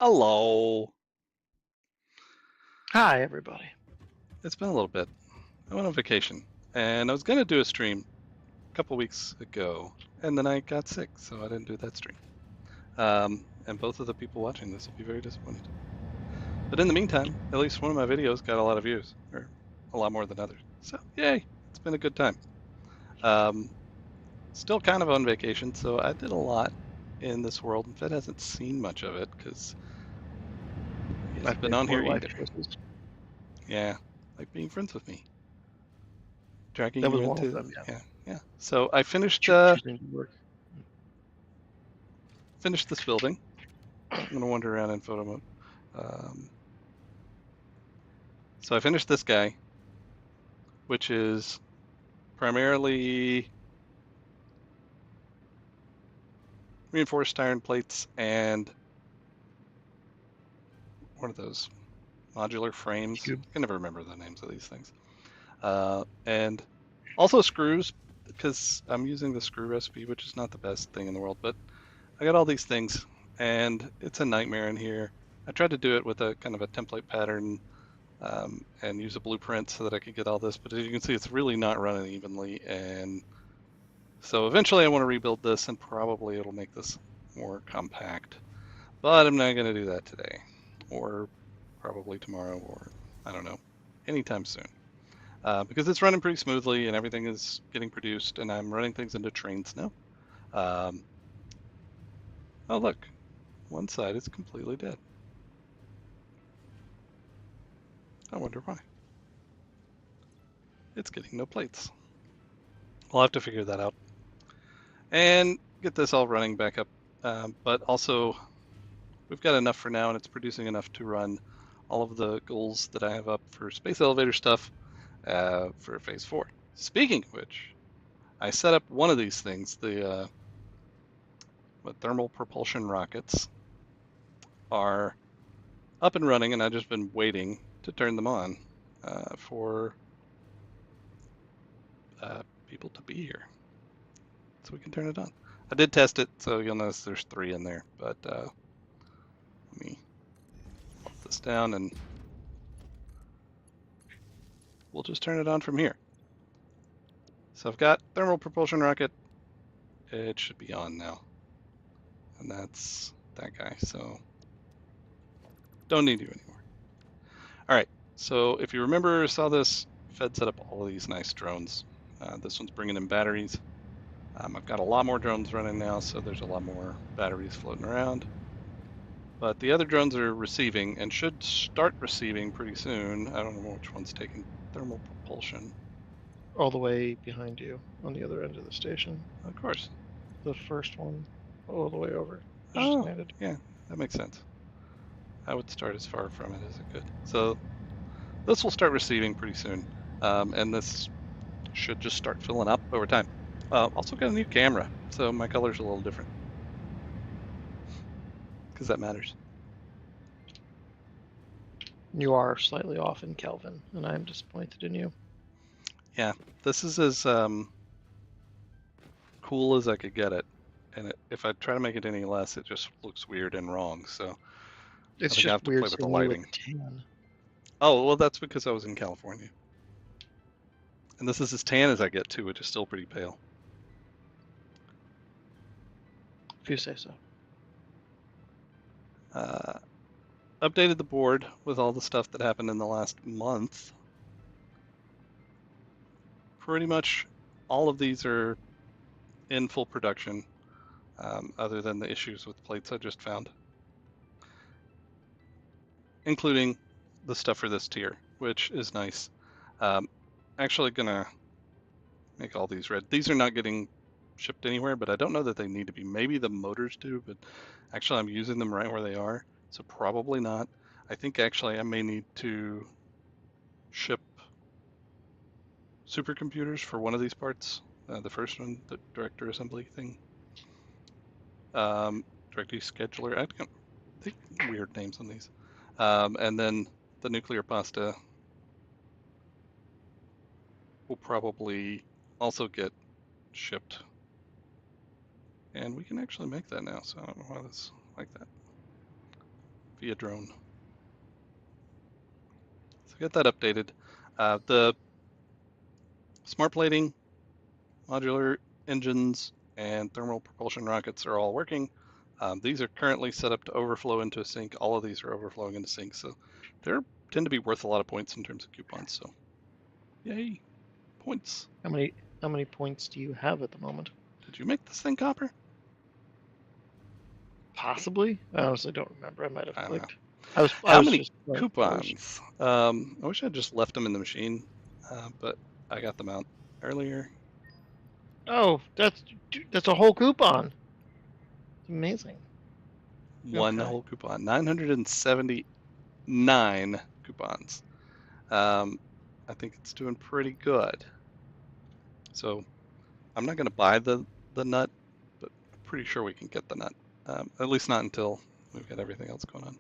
Hello. Hi, everybody. It's been a little bit. I went on vacation and I was going to do a stream a couple weeks ago and then I got sick, so I didn't do that stream. And both of the people watching this will be very disappointed. But in the meantime, at least one of my videos got a lot of views, or a lot more than others. So, yay, it's been a good time. Um, Still kind of on vacation, so I did a lot in this world, and Fed hasn't seen much of it because he hasn't I've been made on poor here life either. choices. Yeah, like being friends with me. Dragging That you was one of into, them, yeah. yeah. So I finished Choosing to work. this building. I'm gonna wander around in photo mode. Um, so I finished this guy, which is primarily reinforced iron plates and what are those modular frames? Cube. I can never remember the names of these things. And also screws, because I'm using the screw recipe, which is not the best thing in the world, but I got all these things, and it's a nightmare in here. I tried to do it with a kind of a template pattern and use a blueprint so that I could get all this, but as you can see, it's really not running evenly, and so eventually I want to rebuild this, and probably it'll make this more compact, but I'm not going to do that today, or probably tomorrow, or I don't know, anytime soon. Because it's running pretty smoothly and everything is getting produced, and I'm running things into trains now. Um, oh, look, one side is completely dead. I wonder why. It's getting no plates. We'll have to figure that out and get this all running back up. But also, we've got enough for now, and it's producing enough to run all of the goals that I have up for space elevator stuff for phase 4. Speaking of which, I set up one of these things, the thermal propulsion rockets are up and running, and I've just been waiting to turn them on for people to be here so we can turn it on. I did test it, so you'll notice there's 3 in there, but let me pop this down and we'll just turn it on from here. So I've got thermal propulsion rocket. It should be on now. And that's that guy, so don't need you anymore. All right, so if you remember, saw this, Fed set up all of these nice drones. This one's bringing in batteries. I've got a lot more drones running now, so there's a lot more batteries floating around. But the other drones are receiving and should start receiving pretty soon. I don't know which one's taking thermal propulsion. All the way behind you on the other end of the station. Of course. The first one, all the way over. It just Oh, landed. yeah, that makes sense. I would start as far from it as I could. So this will start receiving pretty soon. And this should just start filling up over time. Also got a new camera, so my color's a little different. Because that matters. You are slightly off in Kelvin, and I am disappointed in you. Yeah, this is as cool as I could get it. And if I try to make it any less, it just looks weird and wrong. So I It's think I just have to play weird with the seeing you with lighting. the tan. Oh, well, that's because I was in California. And this is as tan as I get too, which is still pretty pale. If you say so. Updated the board with all the stuff that happened in the last month. Pretty much all of these are in full production, other than the issues with plates I just found, including the stuff for this tier, which is nice. Actually gonna make all these red. These are not getting shipped anywhere, but I don't know that they need to be. Maybe the motors do, but actually I'm using them right where they are, so probably not. I think actually I may need to ship supercomputers for one of these parts. The first one, the director assembly thing. Directory scheduler. I don't think weird names on these. And then the nuclear pasta will probably also get shipped. And we can actually make that now, so I don't know why that's like that. be a drone. So get that updated. The smart plating, modular engines, and thermal propulsion rockets are all working. These are currently set up to overflow into a sink. All of these are overflowing into sinks, so they tend to be worth a lot of points in terms of coupons. So, yay, points! How many points do you have at the moment? Did you make this thing, Copper? Possibly. I honestly don't remember. I might have I don't know. clicked. How many coupons? I wish I'd just left them in the machine, but I got them out earlier. Oh, that's a whole coupon. It's amazing. One Okay. whole coupon, 979 coupons. I think it's doing pretty good. So I'm not going to buy the nut, but I'm pretty sure we can get the nut. At least not until we've got everything else going on.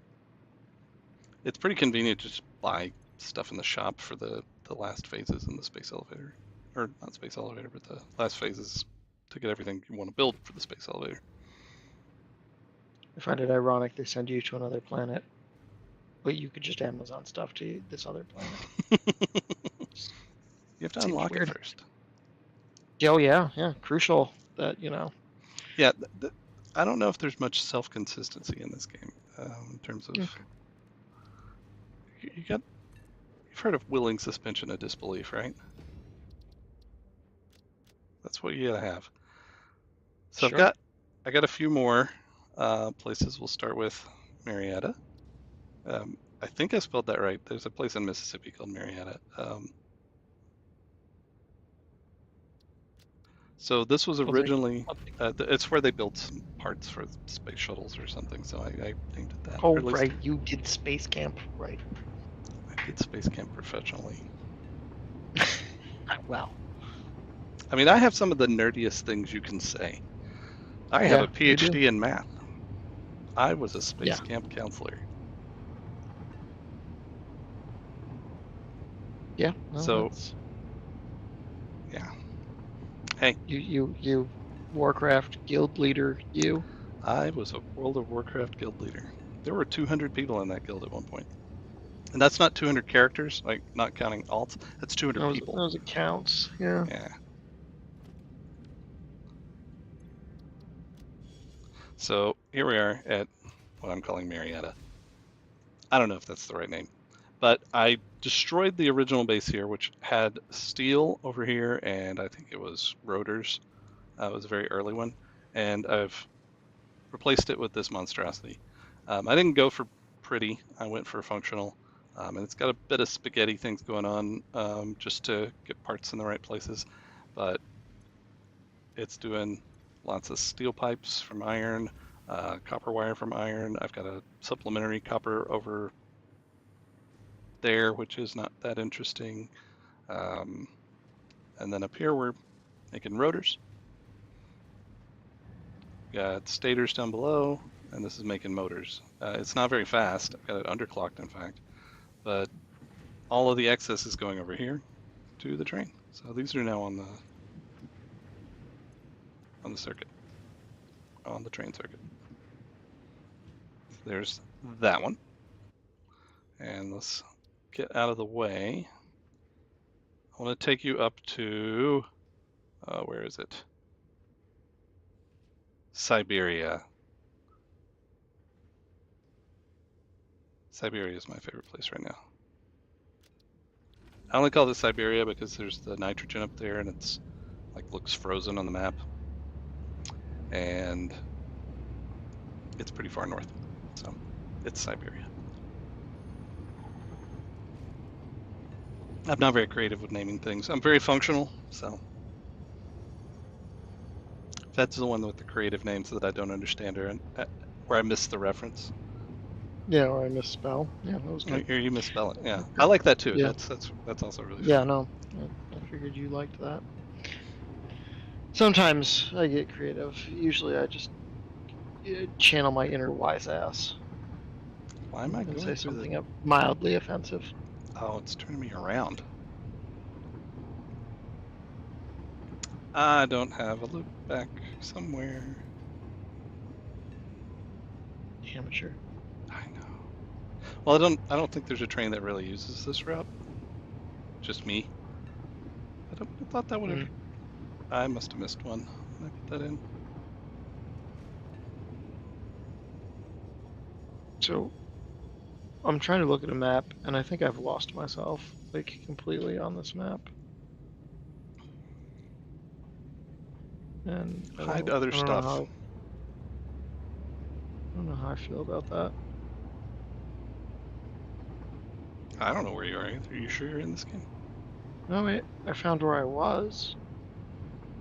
It's pretty convenient to just buy stuff in the shop for the last phases in the space elevator. Or not space elevator, but the last phases to get everything you want to build for the space elevator. I find it ironic they send you to another planet, but you could just Amazon stuff to this other planet. You have to Seems unlock weird. it first. Oh yeah, crucial that Yeah, I don't know if there's much self-consistency in this game in terms of you've heard of willing suspension of disbelief, right? That's what you gotta have. So Sure. I got a few more places. We'll start with Marietta. I think I spelled that right. There's a place in Mississippi called Marietta. So this was originally, it's where they built some parts for space shuttles or something. So I named it that. Oh, Or at least right. You did space camp, right? I did space camp professionally. Wow. I mean, I have some of the nerdiest things you can say. I have a PhD in math. I was a space camp counselor. Yeah. Well, so, yeah. Hey. You, Warcraft guild leader. You. I was a World of Warcraft guild leader. There were 200 people in that guild at one point. And that's not 200 characters, like not counting alts. That's 200 people. Those accounts, yeah. Yeah. So here we are at what I'm calling Marietta. I don't know if that's the right name, but I destroyed the original base here, which had steel over here, and I think it was rotors. It was a very early one, and I've replaced it with this monstrosity. I didn't go for pretty. I went for functional. And it's got a bit of spaghetti things going on just to get parts in the right places. But it's doing lots of steel pipes from iron, copper wire from iron. I've got a supplementary copper over there, which is not that interesting. And then up here, we're making rotors. Got stators down below, and this is making motors. It's not very fast. I've got it underclocked, in fact. But all of the excess is going over here to the train. So these are now on the circuit, on the train circuit. So there's that one. And let's get out of the way. I want to take you up to, where is it? Siberia. Siberia is my favorite place right now. I only call this Siberia because there's the nitrogen up there and it's like looks frozen on the map. And it's pretty far north. So it's Siberia. I'm not very creative with naming things. I'm very functional, so that's the one with the creative names that I don't understand or where I missed the reference. Yeah, or I misspell. Yeah, that was good. Or you misspell it. Yeah, I like that too. Yeah. That's also really fun. Yeah, no, I figured you liked that. Sometimes I get creative. Usually I just channel my inner wise ass. Why am I going say something mildly offensive? Oh, it's turning me around. I don't have a loop back somewhere. Amateur. I know. Well, I don't think there's a train that really uses this route. Just me. I thought that would have. Mm. I must have missed one when I put that in. So I'm trying to look at a map, and I think I've lost myself like completely on this map. And Hide other I don't know stuff. how I don't know how I feel about that. I don't know where you are either. Are you sure you're in this game? No, wait, I found where I was.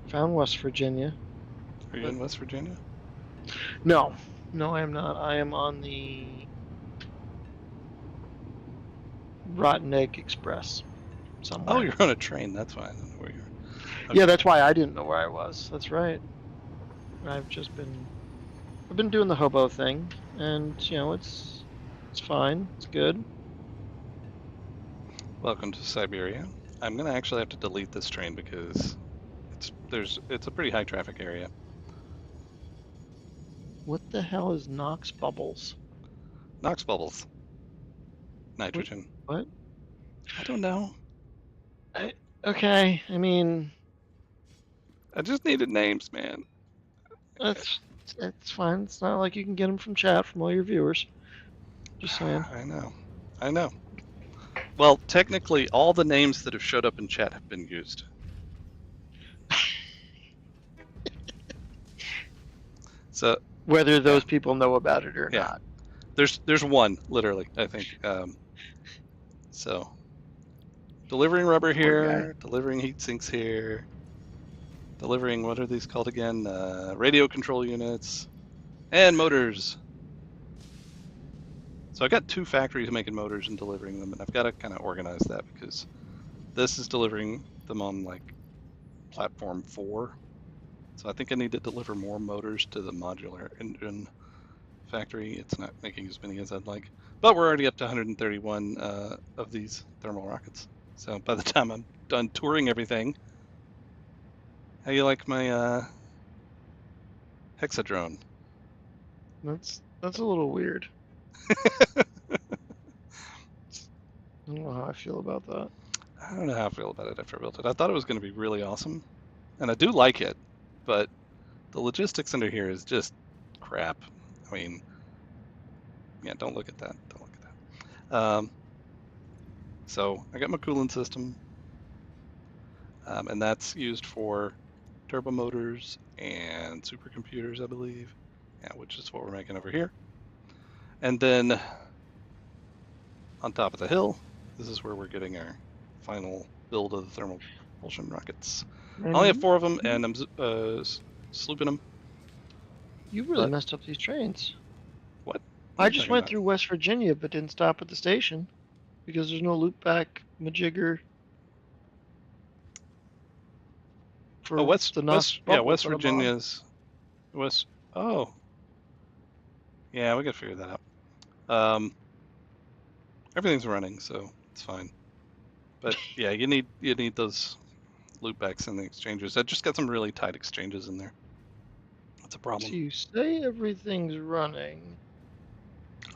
Found West Virginia. Are you But in West Virginia? no, no, I am not. I am on the Rotten Egg Express Oh, somewhere. you're on a train. That's why I don't know where you are. Yeah, Okay. that's why I didn't know where I was. That's right. I've been doing the hobo thing, and it's fine. It's good. Welcome to Siberia. I'm gonna actually have to delete this train because it's a pretty high traffic area. What the hell is Knox Bubbles? Nox bubbles, What? nitrogen. What? I don't know. I, okay, I mean I just needed names, man. that's it's fine. It's not like you can get them from chat from all your viewers. Just saying. I know. I know. Well, technically, all the names that have showed up in chat have been used. So Whether yeah, those people know about it or yeah. not. There's one literally, I think. So delivering rubber Poor guy. here, delivering heat sinks here, delivering what are these called again? Radio control units and motors. So I got two factories making motors and delivering them, and I've got to kind of organize that because this is delivering them on like platform 4. So I think I need to deliver more motors to the modular engine factory. It's not making as many as I'd like, but we're already up to 131 of these thermal rockets. So by the time I'm done touring everything, how you like my hexadrone? That's a little weird. I don't know how I feel about that. I don't know how I feel about it after I built it. I thought it was going to be really awesome, and I do like it, but the logistics under here is just crap. I mean, yeah, don't look at that. Don't look at that. So I got my coolant system, and that's used for turbo motors and supercomputers, I believe. Yeah, which is what we're making over here. And then on top of the hill, this is where we're getting our final build of the thermal propulsion rockets. I only have Man, 4 of them, you, and I'm slooping them. you really But messed up these trains. what? What are I you just talking went about? through West Virginia but didn't stop at the station because there's no loop back majigger Oh, for the Knox Yeah, bubbles West that I'm on. Virginia's West. Oh, yeah, we got to figure that out. Um, everything's running, so it's fine. But yeah, you need those loopbacks in the exchanges. I just got some really tight exchanges in there. That's a So problem. you say everything's running.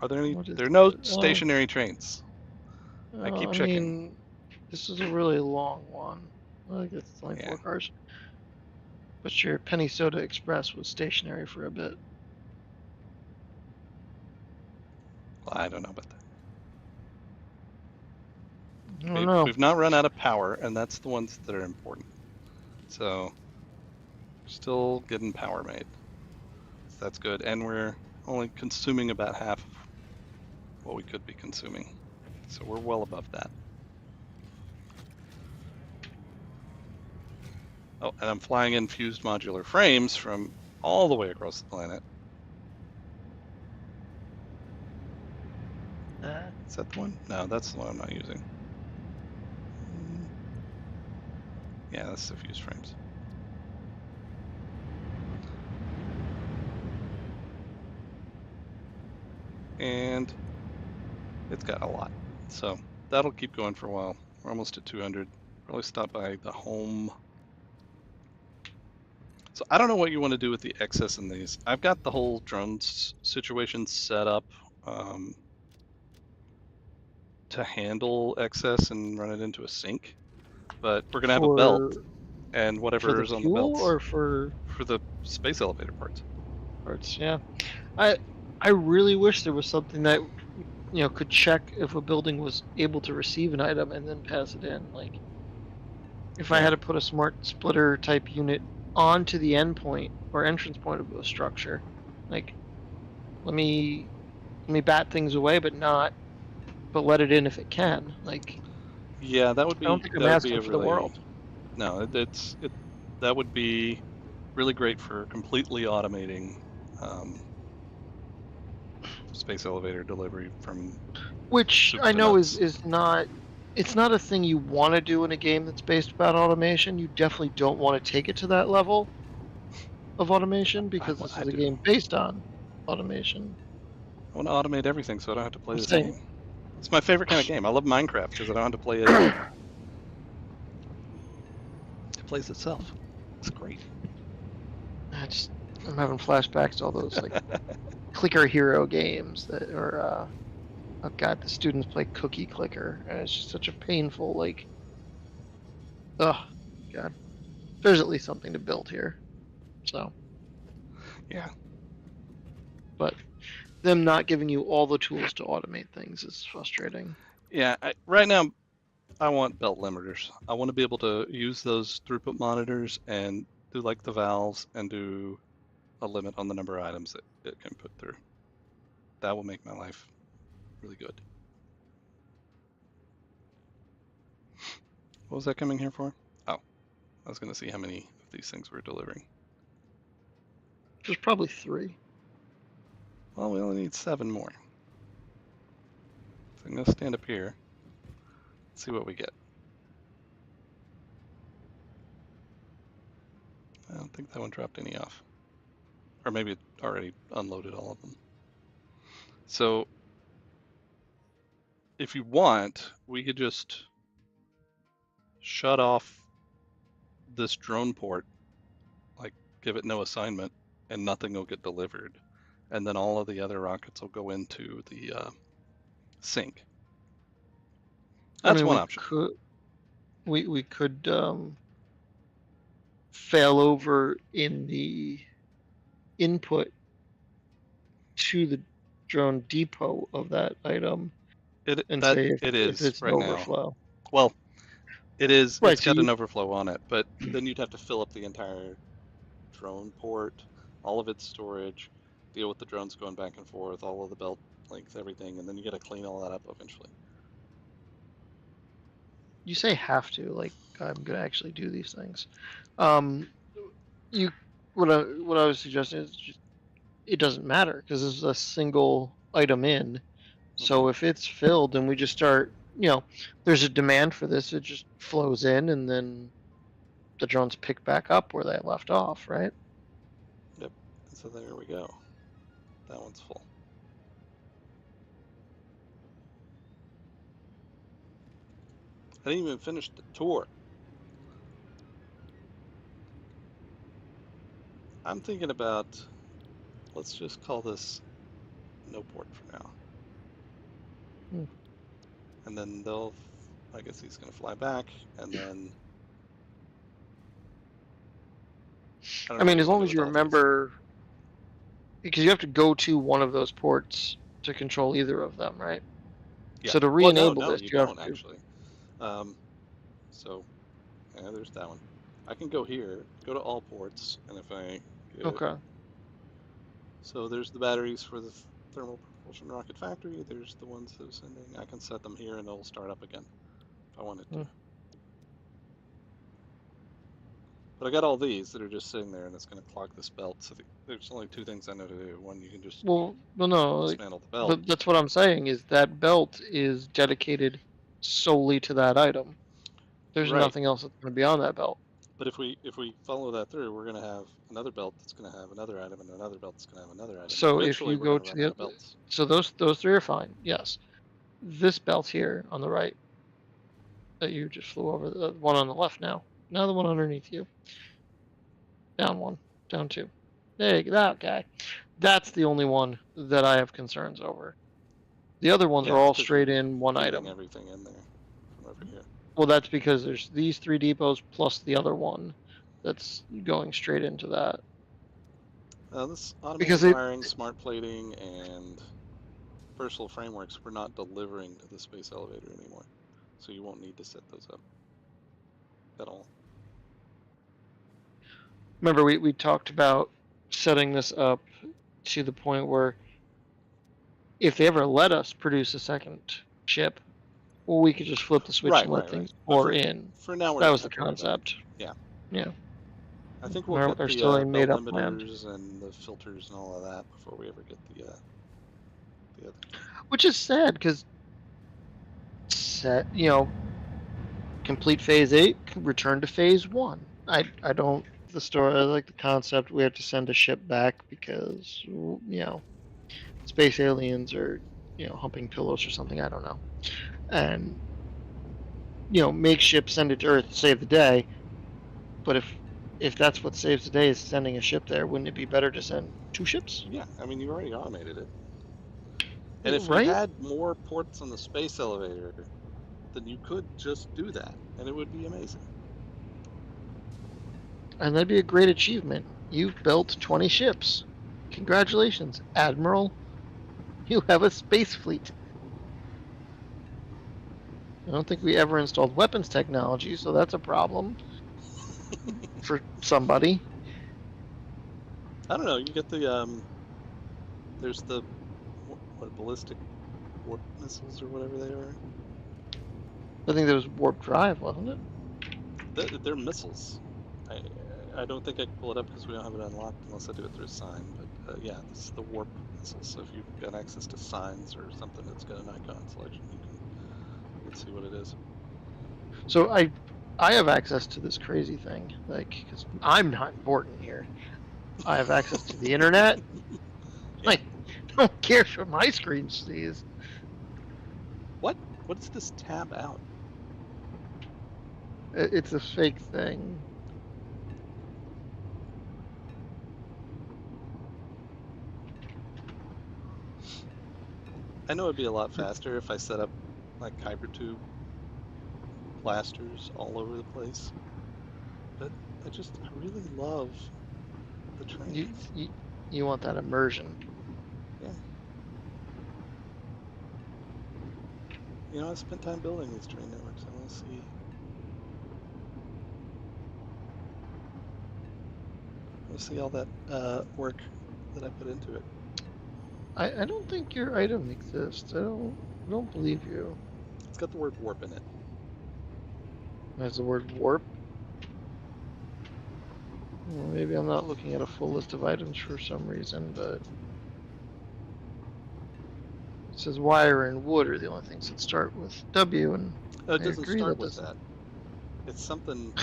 Are there any? What is There are no it? stationary trains. I keep I checking. mean, this is a really long one. I think it's only Yeah, 4 cars. But your Penny Soda Express was stationary for a bit. well, I don't know about that. I don't know. We've not run out of power, and that's the ones that are important. So still getting power made. So that's good, and we're only consuming about half of what we could be consuming. So we're well above that. Oh, and I'm flying in fused modular frames from all the way across the planet. Is that the one? No, that's the one I'm not using. Yeah, that's the fused frames. And it's got a lot. So that'll keep going for a while. We're almost at 200. Probably stop by the home. So I don't know what you want to do with the excess in these. I've got the whole drones situation set up. to handle excess and run it into a sink. But we're gonna have a belt, For and the whatever is on the fuel belts or for for the space elevator parts. parts? Yeah. I really wish there was something that could check if a building was able to receive an item and then pass it in. Like if I had Yeah, to put a smart splitter type unit onto the endpoint or entrance point of a structure, like let me bat things away, but let it in if it can. Like yeah, I don't think I'm that would be asking a for the really world. no. That would be really great for completely automating um, space elevator delivery from Which soup I to know is nuts. is not it's not a thing you want to do in a game that's based about automation. You definitely don't want to take it to that level of automation because this I is a do. game based on automation. I want to automate everything so I don't have to play I'm this saying game. It's my favorite kind of game. I love Minecraft because I don't have to play it out. It plays itself. It's great. I just I'm having flashbacks to all those like clicker hero games that are oh god, the students play cookie clicker and it's just such a painful like oh god. There's at least something to build here. So Yeah. but them not giving you all the tools to automate things is frustrating. Yeah. Right now, I want belt limiters. I want to be able to use those throughput monitors and do like the valves and do a limit on the number of items that it can put through. That will make my life really good. What was that coming here for? Oh, I was going to see how many of these things we're delivering. There's probably 3. Well, we only need 7 more. So I'm going to stand up here, see what we get. I don't think that one dropped any off. Or maybe it already unloaded all of them. So if you want, we could just shut off this drone port, like give it no assignment, and nothing will get delivered. And then all of the other rockets will go into the sink. I That's mean, one option. we could fail over in the input to the drone depot of that item and say It if is it's an right now. overflow. Well, it is. Right. It's So got an you overflow on it, but then you'd have to fill up the entire drone port, all of its storage, deal with the drones going back and forth, all of the belt length, everything, and then you got to clean all that up eventually. you say have to like I'm gonna actually do these things. Um, you what I was suggesting is just it doesn't matter because this is a single item in. Hmm. So if it's filled and we just start, there's a demand for this, it just flows in and then the drones pick back up where they left off, right? Yep. So there we go. That one's full. I didn't even finish the tour. I'm thinking about, let's just call this no port for now. Hmm. And then I guess he's going to fly back. And then, I don't I know what mean, you as want long to do as with you all these. remember, because you have to go to one of those ports to control either of them, right? Yeah. So to Well, re-enable no, this, you you have don't to. actually. Um, so, yeah, there's that one. I can go here, go to all ports, and if I get, Okay. so there's the batteries for the thermal propulsion rocket factory. There's the ones that are sending. I can set them here and they'll start up again if I wanted to. Hmm. But I got all these that are just sitting there and it's going to clog this belt. So there's only 2 things I know to do. One, you can just Well, no, like, dismantle the belt. but that's what I'm saying is that belt is dedicated solely to that item. There's Right. nothing else that's going to be on that belt. But if we follow that through, we're going to have another belt that's going to have another item and another belt that's going to have another item. And So if eventually you we're go going to to run out the of belts. so those 3 are fine. Yes. This belt here on the right that you just flew over, the one on the left now. Now the one underneath you. Down 1, down 2. There you go, that guy. That's the only one that I have concerns over. The other ones Yeah, are all because straight you're in one feeding item. everything in there from over here. Well, that's because there's these 3 depots plus the other one that's going straight into that. This automated Because it, wiring, smart plating, and versatile frameworks, we're not delivering to the space elevator anymore. So you won't need to set those up at all. remember we talked about setting this up to the point where if they ever let us produce a second ship, well, we could just flip the switch Right, and let right, right. things But pour in. for now, we That don't was the have to worry about it. concept. Yeah. Yeah. I think we'll get Our the silly belt made-up land. limiters and the filters and all of that before we ever get the other thing. Which is sad because complete phase 8, return to phase 1. I don't the story. I like the concept. We have to send a ship back because space aliens are humping pillows or something. I don't know. And make ships, send it to Earth, save the day. But if that's what saves the day is sending a ship there, wouldn't it be better to send 2 ships? Yeah, I mean, you already automated it. And if you Right? had more ports on the space elevator, then you could just do that, and it would be amazing. And that'd be a great achievement. You've built 20 ships. Congratulations, Admiral. You have a space fleet. I don't think we ever installed weapons technology, so that's a problem for somebody. I don't know. You get the there's the what ballistic warp missiles or whatever they are. I think there was warp drive, wasn't it? They're missiles. I don't think I can pull it up because we don't have it unlocked unless I do it through a sign. But yeah, this is the warp missiles. So if you've got access to signs or something that's got an icon selection, you can see what it is. So I have access to this crazy thing, because I'm not important here. I have access to the internet. Yeah. I don't care what my screen sees. What is this tab out? It's a fake thing. I know it'd be a lot faster if I set up like hypertube blasters all over the place, but I really love the trains. You want that immersion. Yeah. I spent time building these train networks. I want to see all that work that I put into it. I don't think your item exists. I don't believe you. It's got the word warp in it. There's the word warp. Well, maybe I'm not looking at a full list of items for some reason, but it says wire and wood are the only things that start with W, and It doesn't start with that. It's something.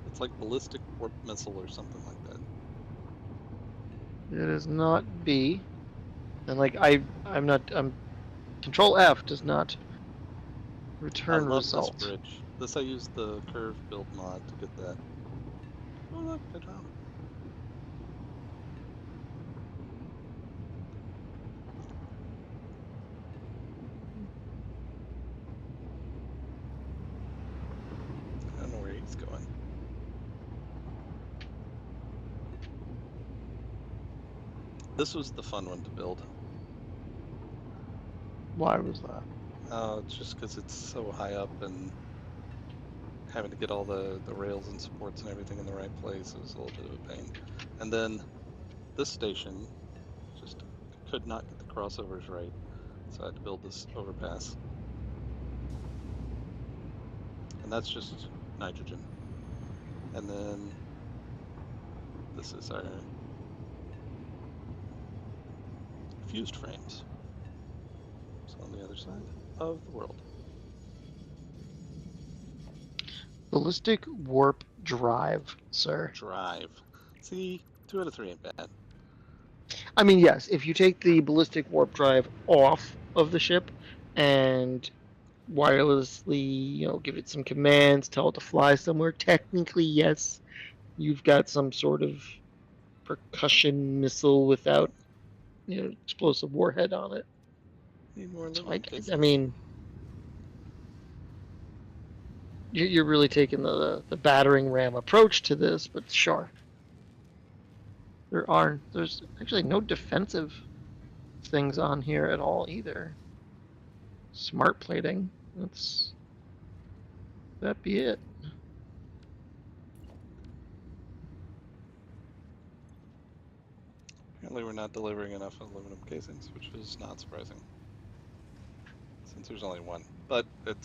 It's like ballistic warp missile or something like that. It is not B, and I'm Control F does not return I love result. this bridge. I used the curve build mod to get that. Oh look, I drowned. I don't know where he's going. This was the fun one to build. Why was that? Just because it's so high up and having to get all the rails and supports and everything in the right place, it was a little bit of a pain. And then this station just could not get the crossovers right, so I had to build this overpass. And that's just nitrogen. And then this is our fused frames. So on the other side of the world. Ballistic warp drive, sir. Drive. See, 2 out of 3 ain't bad. I mean, yes, if you take the ballistic warp drive off of the ship and wirelessly, give it some commands, tell it to fly somewhere, technically, yes, you've got some sort of percussion missile without, explosive warhead on it. Need more So aluminum I casings. mean, you're really taking the battering ram approach to this, but sure. There's actually no defensive things on here at all either. Smart plating. That be it. Apparently we're not delivering enough aluminum casings, which is not surprising, since there's only one. But it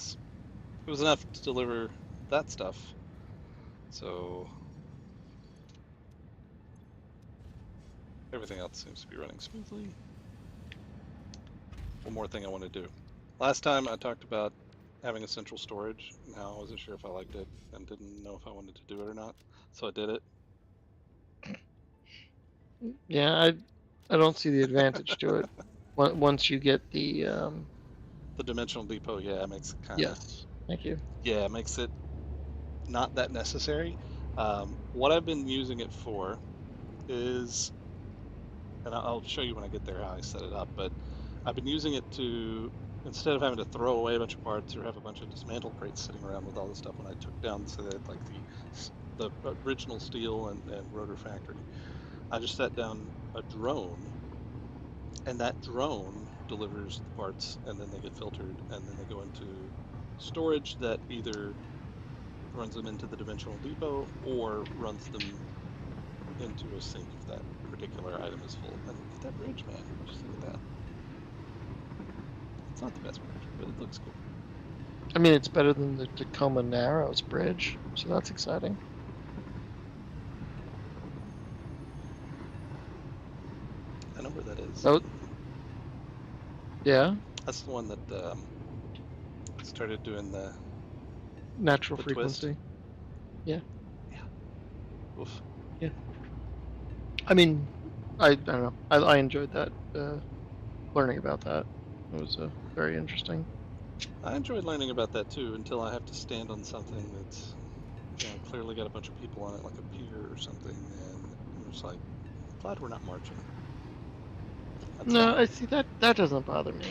was enough to deliver that stuff. So everything else seems to be running smoothly. One more thing I want to do. Last time I talked about having a central storage. Now I wasn't sure if I liked it and didn't know if I wanted to do it or not. So I did it. Yeah, I don't see the advantage to it once you get the The dimensional depot, yeah, it makes it kind of, yes. Thank you. yeah, it makes it not that necessary. What I've been using it for is, and I'll show you when I get there how I set it up, but I've been using it to, instead of having to throw away a bunch of parts or have a bunch of dismantle crates sitting around with all this stuff when I took down, so that like the original steel and rotor factory, I just set down a drone, and that drone delivers the parts, and then they get filtered, and then they go into storage that either runs them into the dimensional depot or runs them into a sink if that particular item is full. And look at that bridge, man. Just look at that. It's not the best bridge, but it looks cool. I mean, it's better than the Tacoma Narrows Bridge, so that's exciting. I know where that is. Oh, yeah, That's the one that started doing the natural twist. frequency. Yeah. Yeah. Oof. Yeah. I mean, I don't know. I enjoyed that. Learning about that. It was very interesting. I enjoyed learning about that too until I have to stand on something that's, clearly got a bunch of people on it, like a pier or something, and I'm just like, glad we're not marching. That's No, fine. I see that doesn't bother me.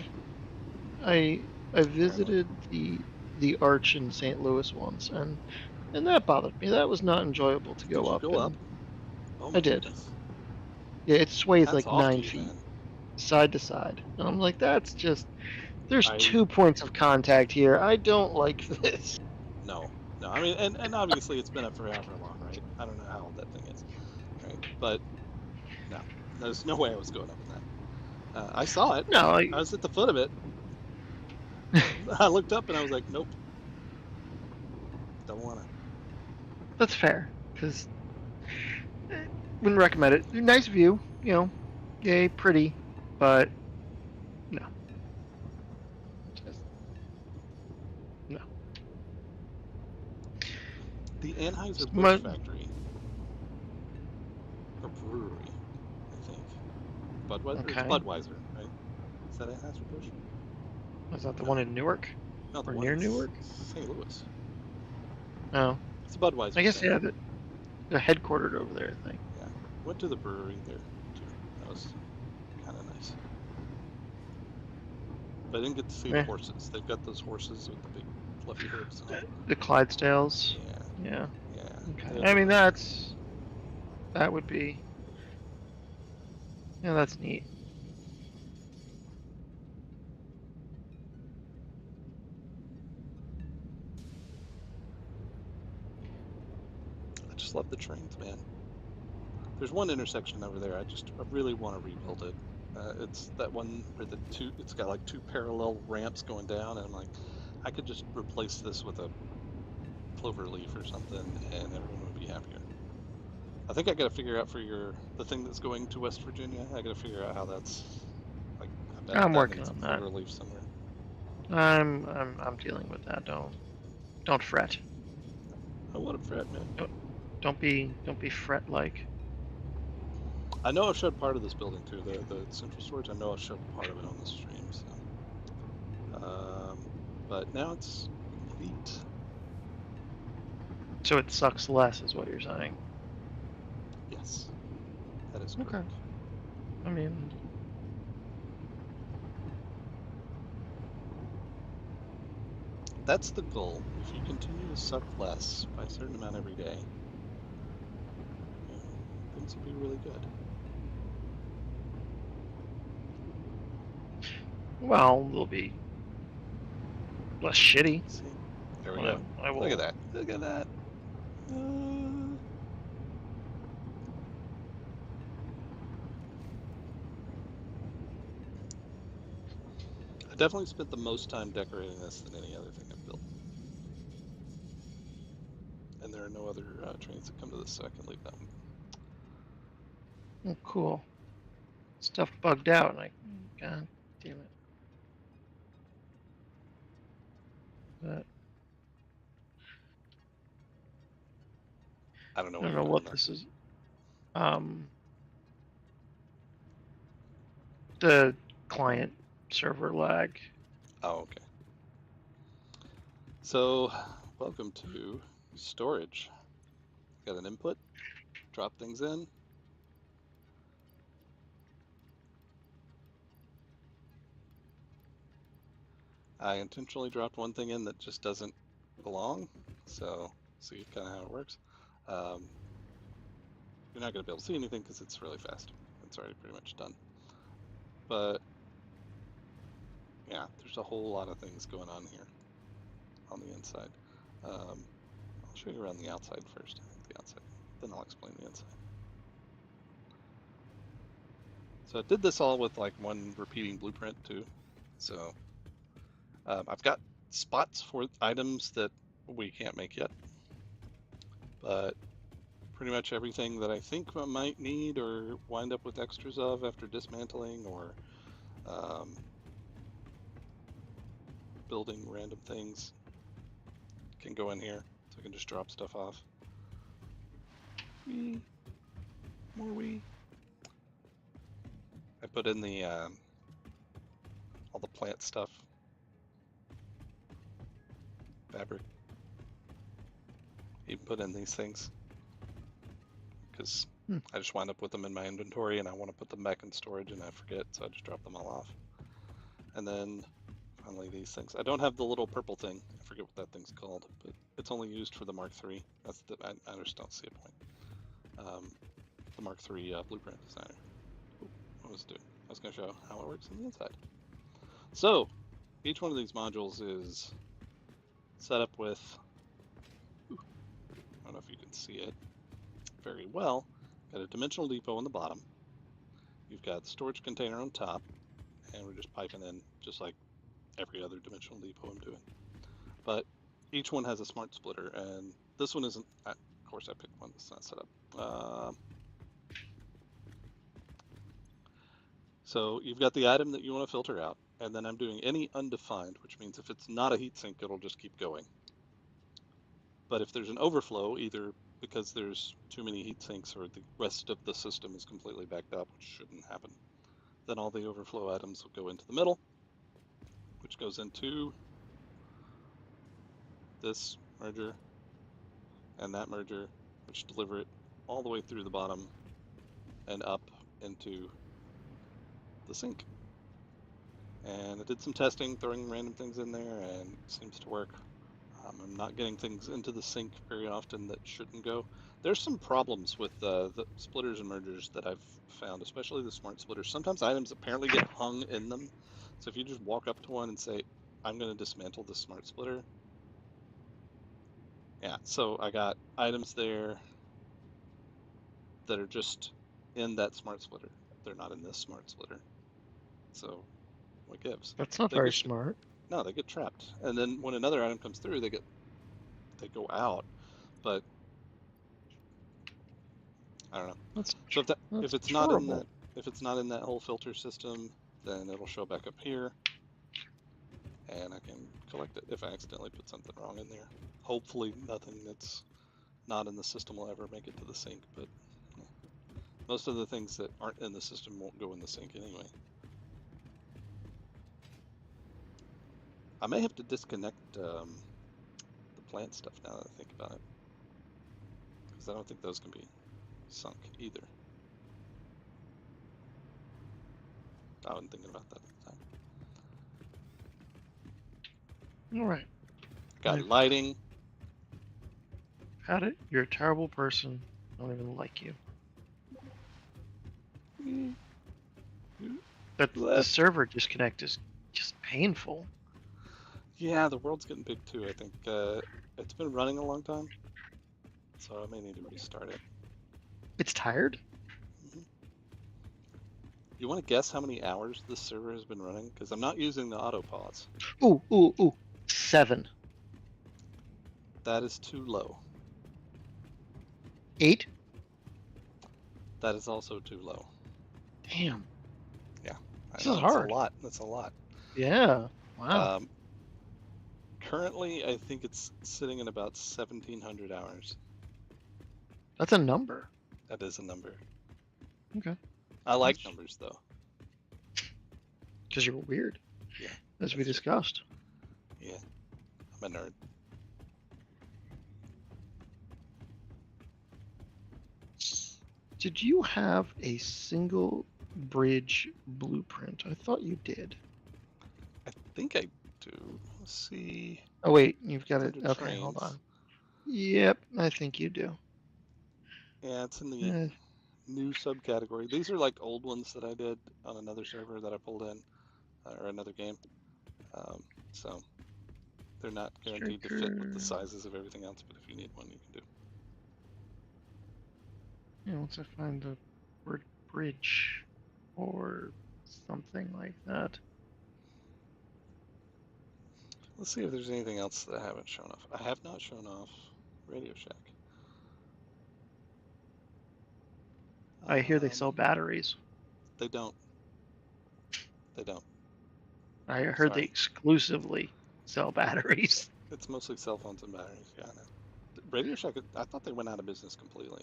I Apparently. visited the Arch in St. Louis once, and that bothered me. That was not enjoyable to Did go you up, go up? and Oh I my did. goodness. Yeah, it sways Hats like off to 9 you, feet man. side to side, and I'm like, that's just. There's I 2 points of contact here. I don't like this. No, no. I mean, and obviously it's been up for however long, right? I don't know how old that thing is, right? But no, there's no way I was going up in that. I saw it. No, I was at the foot of it. I looked up and I was like, nope, don't wanna. that's fair because wouldn't recommend it. Nice view, yay, pretty, but no, just no. The Anheuser-Busch My, factory or brewery, I think. Budweiser. It's okay, Budweiser, right? Is that Anheuser-Busch? was that the No, one in Newark no, the or one near in Newark? St. Louis. Oh, It's a I Budweiser guess thing. yeah, they're headquartered over there. I think. Yeah, went to the brewery there too. That was kind of nice. But I didn't get to see the Eh, horses. They've got those horses with the big fluffy hooves and all. the Clydesdales. Yeah, Yeah. yeah. They Okay. have I the mean, racetracks. that would be. Yeah, that's neat. I just love the trains, man. There's one intersection over there. I really want to rebuild it. It's that one where it's got like two parallel ramps going down, and I'm like, I could just replace this with a clover leaf or something, and everyone would be happier. I think I got to figure out for the thing that's going to West Virginia. I got to figure out how that's like. I bet I'm that working needs a on that. clover leaf somewhere. I'm dealing with that. Don't fret. I want to fret, man. Don't be fret like. I know I've showed part of this building too, the central storage. I know I've showed part of it on the stream, so. But now it's complete. So it sucks less, is what you're saying. Yes, that is Okay. correct. I mean, That's the goal. If you continue to suck less by a certain amount every day, you know, things will be really good. Well, they'll be less shitty. See? There we go. I will. Look at that. Look at that. I definitely spent the most time decorating this than any other thing I've built. And there are no other trains that come to this, so I can leave that one. Oh, cool. Stuff bugged out, and God damn it. But I don't know I what don't you're know doing what there. this is. The client server lag. Oh, okay. So, welcome to storage. Got an input, drop things in. I intentionally dropped one thing in that just doesn't belong, so see kind of how it works. You're not going to be able to see anything because it's really fast. It's already pretty much done. But yeah, there's a whole lot of things going on here on the inside. I'll show you around the outside first. I think the outside, then I'll explain the inside. So I did this all with like one repeating blueprint too. So I've got spots for items that we can't make yet, but pretty much everything that I think I might need or wind up with extras of after dismantling or building random things can go in here. So I can just drop stuff off. Wee. More wee. I put in the all the plant stuff, fabric. Even put in these things because I just wind up with them in my inventory and I want to put them back in storage and I forget, so I just drop them all off. And then finally these things. I don't have the little purple thing. I forget what that thing's called, but it's only used for the Mark III. That's the I just don't see a point. The Mark III blueprint designer. Ooh, what was it doing? I was going to show how it works on the inside. So each one of these modules is set up with, I don't know if you can see it very well, got a dimensional depot on the bottom. You've got the storage container on top, and we're just piping in just like every other dimensional depot I'm doing. But each one has a smart splitter, and this one isn't, of course I picked one that's not set up. So you've got the item that you want to filter out, and then I'm doing any undefined, which means if it's not a heatsink, it'll just keep going. But if there's an overflow, either because there's too many heat sinks or the rest of the system is completely backed up, which shouldn't happen, then all the overflow items will go into the middle, which goes into this merger and that merger, which deliver it all the way through the bottom and up into the sink. And I did some testing, throwing random things in there, and it seems to work. I'm not getting things into the sink very often that shouldn't go. There's some problems with the splitters and mergers that I've found, especially the smart splitters. Sometimes items apparently get hung in them. So if you just walk up to one and say, I'm going to dismantle the smart splitter. Yeah, so I got items there that are just in that smart splitter. They're not in this smart splitter. So what gives? That's not They very get smart. no, they get trapped. And then when another item comes through, they go out. But I don't know. So if That's it's not in terrible. that whole filter system, then it'll show back up here, and I can collect it if I accidentally put something wrong in there. Hopefully nothing that's not in the system will ever make it to the sink, but most of the things that aren't in the system won't go in the sink anyway. I may have to disconnect the plant stuff now that I think about it, because I don't think those can be sunk either. I wasn't thinking about that at the time. All right. got lighting. Had it. You're a terrible person. I don't even like you. But the server disconnect is just painful. Yeah, the world's getting big too. I think it's been running a long time, so I may need to restart it. It's tired? Mm-hmm. You want to guess how many hours this server has been running? Because I'm not using the auto pause. Ooh. 7. That is too low. 8? That is also too low. Damn. Yeah, I This know, is it's a hard. lot. That's a lot. Yeah. Wow. Currently, I think it's sitting at about 1,700 hours. That's a number. That is a number. Okay. I like numbers, though. Because you're weird. Yeah. As we discussed. Yeah. I'm a nerd. Did you have a single bridge blueprint? I thought you did. I think I do. Let's see. Oh, wait. You've got it. Under Okay, trains. hold on. Yep, I think you do. Yeah, it's in the new subcategory. These are like old ones that I did on another server that I pulled in, or another game. So they're not guaranteed to fit with the sizes of everything else, but if you need one, you can do. Yeah, once I find the word bridge or something like that. Let's see if there's anything else that I haven't shown off. I have not shown off Radio Shack. I hear they sell batteries. They don't. They don't. I heard they exclusively sell batteries. It's mostly cell phones and batteries. Yeah, I know. Radio Shack, I thought they went out of business completely.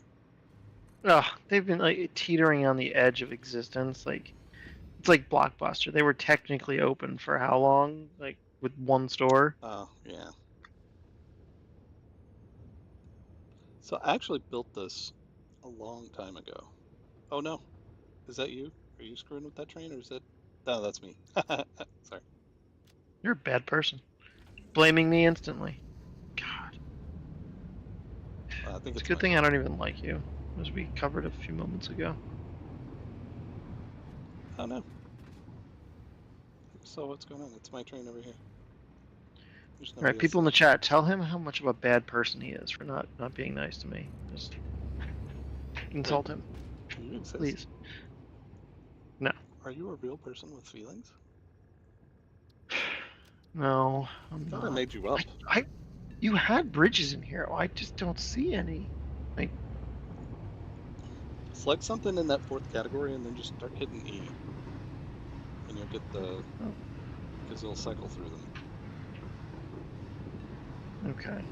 Ugh, they've been like teetering on the edge of existence. Like it's like Blockbuster. They were technically open for how long? Like with one store. Oh, yeah. So I actually built this a long time ago. Oh no, is that you? Are you screwing with that train, or is it? No, that's me. Sorry. You're a bad person. Blaming me instantly. God. I think it's a good thing I don't even like you, as we covered a few moments ago. Oh no. So what's going on? It's my train over here. All right, people in the chat, tell him how much of a bad person he is for not being nice to me. Just insult him, please. No. Are you a real person with feelings? No, I'm not. I made you up. You had bridges in here. I just don't see any. Like, select something in that fourth category and then just start hitting E, and you'll get the. Because it'll cycle through them. Okay.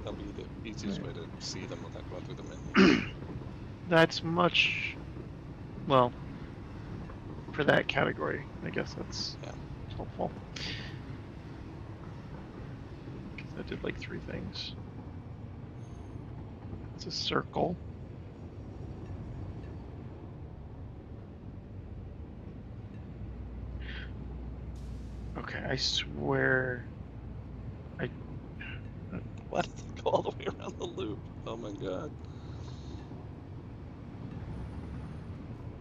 That'll be the easiest way to see them without going through the menu. That's much. Well, for that category, I guess that's helpful. I did like 3 things. It's a circle. Okay, I swear. Why does it go all the way around the loop? Oh my god.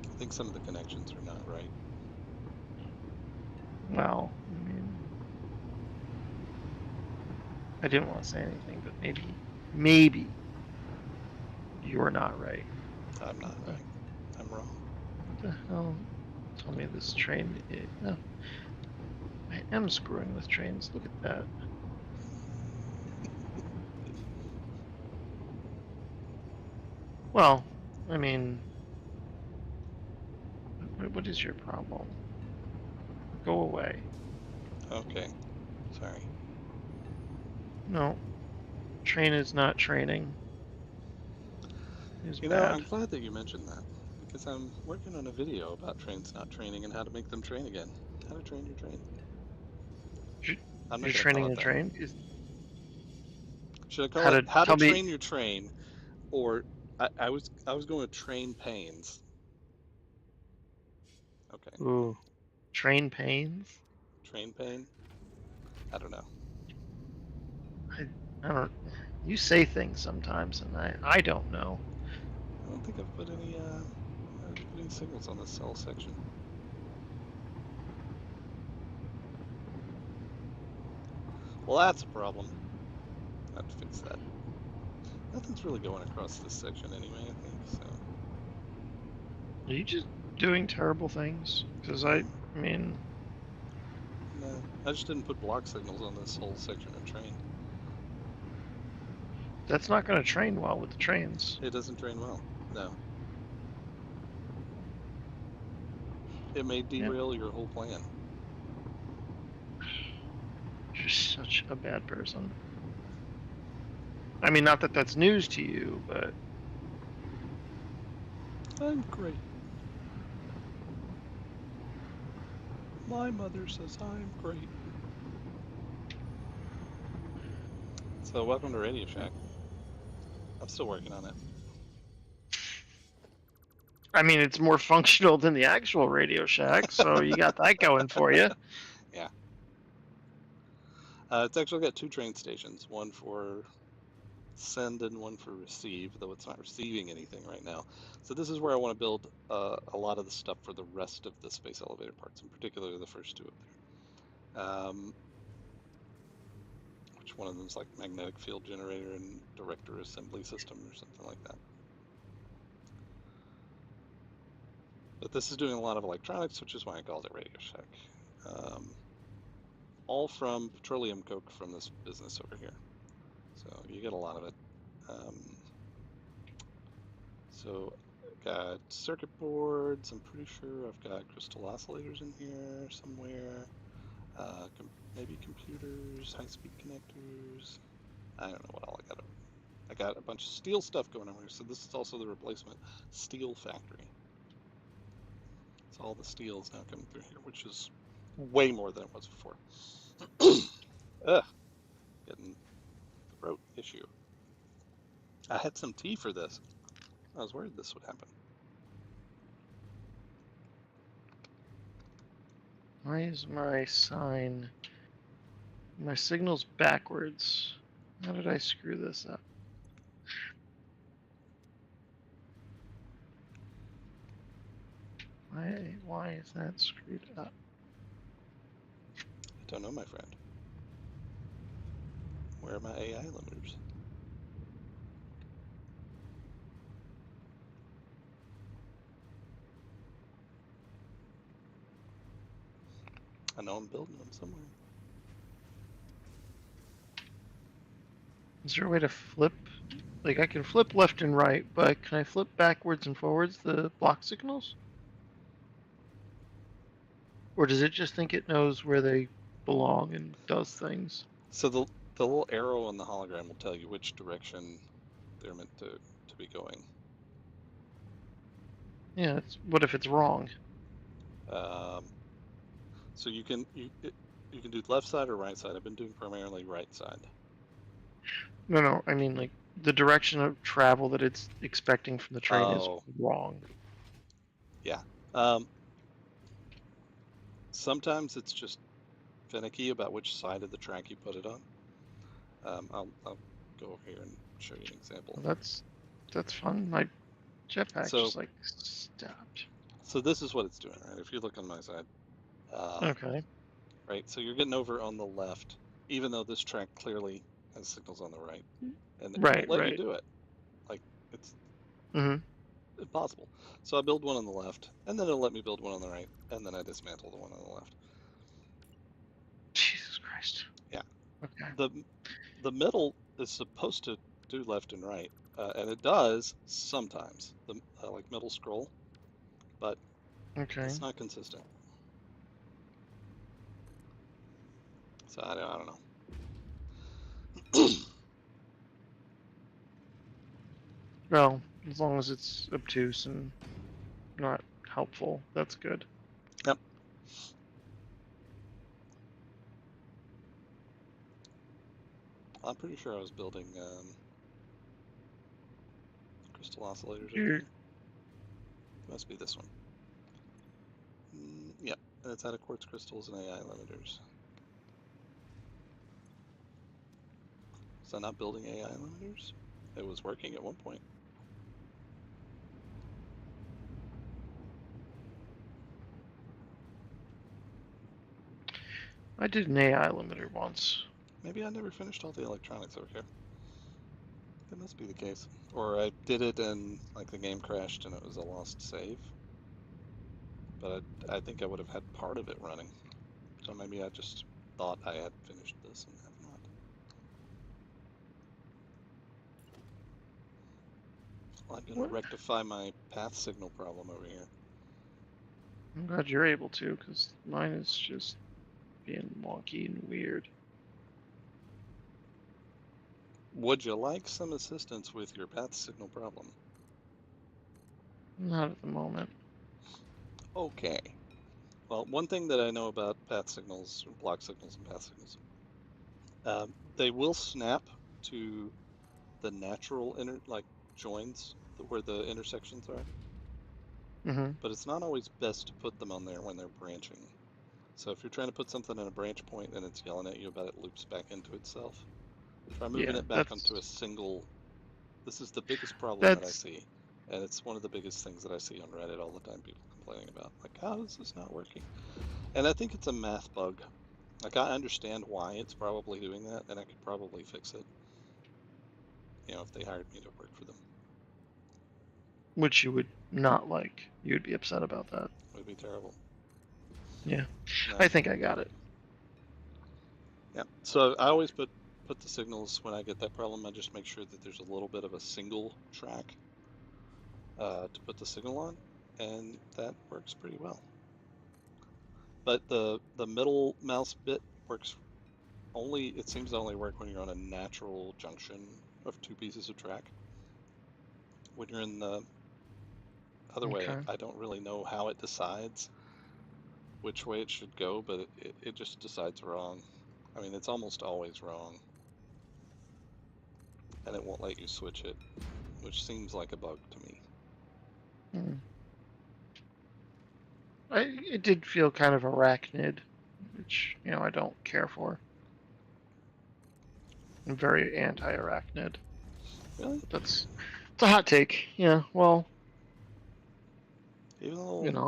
I think some of the connections are not right. Well, I mean, I didn't want to say anything, but maybe you're not right. I'm not right. I'm wrong. What the hell? Tell me this train. No. I am screwing with trains. Look at that. Well, I mean, what is your problem? Go away. Okay. Sorry. No. Train is not training. You know, I'm glad that you mentioned that, because I'm working on a video about trains not training and how to make them train again. How to train your train. You're training a train? Should I call it how to train your train, or I was going to train pains. Okay. Ooh. Train pains? Train pain? I don't know. I don't. You say things sometimes, and I don't know. I don't think I've put any signals on this cell section. Well, that's a problem. I have to fix that. Nothing's really going across this section anyway, I think, so. Are you just doing terrible things? Because I mean, No, I just didn't put block signals on this whole section of train. that's not going to train well with the trains. It doesn't train well, no. It may derail your whole plan. You're such a bad person. I mean, not that that's news to you, but I'm great. My mother says I'm great. So welcome to Radio Shack. I'm still working on it. I mean, it's more functional than the actual Radio Shack, so you got that going for you. Yeah. It's actually got 2 train stations, one for send and one for receive, though it's not receiving anything right now. So this is where I want to build a lot of the stuff for the rest of the space elevator parts, in particular the first 2 up there. Which one of them is like magnetic field generator and director assembly system or something like that. But this is doing a lot of electronics, which is why I called it Radio Shack. All from petroleum coke from this business over here. So you get a lot of it. So I've got circuit boards. I'm pretty sure I've got crystal oscillators in here somewhere. Maybe computers, high-speed connectors. I don't know what all I got. I got a bunch of steel stuff going on here. So this is also the replacement steel factory. So all the steel is now coming through here, which is way more than it was before. Ugh, getting the throat issue. I had some tea for this. I was worried this would happen. Why is my sign, my signal's backwards? How did I screw this up? Why is that screwed up? I don't know, my friend. Where are my AI limiters? I know I'm building them somewhere. Is there a way to flip? Like, I can flip left and right, but can I flip backwards and forwards the block signals? Or does it just think it knows where they belong and does things? So the little arrow on the hologram will tell you which direction they're meant to be going. Yeah, what if it's wrong? So you can do left side or right side. I've been doing primarily right side. No, I mean like the direction of travel that it's expecting from the train is wrong. Yeah. Sometimes it's just finicky about which side of the track you put it on. I'll go over here and show you an example. Well, that's fun. My jetpack just like stopped. So this is what it's doing, right? If you look on my side. Okay. Right, so you're getting over on the left, even though this track clearly has signals on the right, and it won't let you do it. Like it's impossible. So I build one on the left, and then it'll let me build one on the right, and then I dismantle the one on the left. Jesus Christ. Yeah. Okay. The middle is supposed to do left and right, and it does sometimes. The like middle scroll, but it's not consistent. So I don't know. Well, as long as it's obtuse and not helpful, that's good. Yep. I'm pretty sure I was building crystal oscillators over here. Must be this one. Yep, and it's out of quartz crystals and AI limiters. Was I not building AI limiters? It was working at one point. I did an AI limiter once. Maybe I never finished all the electronics over here. That must be the case. Or I did it and like the game crashed and it was a lost save. But I think I would have had part of it running. So maybe I just thought I had finished this and have not. Well, I'm going to rectify my path signal problem over here. I'm glad you're able to, because mine is just being wonky and weird. Would you like some assistance with your path signal problem? Not at the moment. Okay. Well, one thing that I know about path signals, or block signals and path signals, they will snap to the natural joins where the intersections are. Mm-hmm. But it's not always best to put them on there when they're branching. So if you're trying to put something in a branch point and it's yelling at you about it loops back into itself, try moving it back onto a single. This is the biggest problem that I see. And it's one of the biggest things that I see on Reddit all the time, people complaining about. Like, how is this not working? And I think it's a math bug. Like, I understand why it's probably doing that, and I could probably fix it. You know, if they hired me to work for them. Which you would not like. You would be upset about that. It would be terrible. Yeah. No. I think I got it. Yeah. So I always put the signals when I get that problem. I just make sure that there's a little bit of a single track to put the signal on, and that works pretty well. But the middle mouse bit works only, it seems to only work when you're on a natural junction of two pieces of track. When you're in the other way, I don't really know how it decides which way it should go, but it just decides wrong. I mean, it's almost always wrong. And it won't let you switch it, which seems like a bug to me. It did feel kind of arachnid, which, you know, I don't care for. I'm very anti-arachnid. Really? It's a hot take. Yeah, well, even though, you know,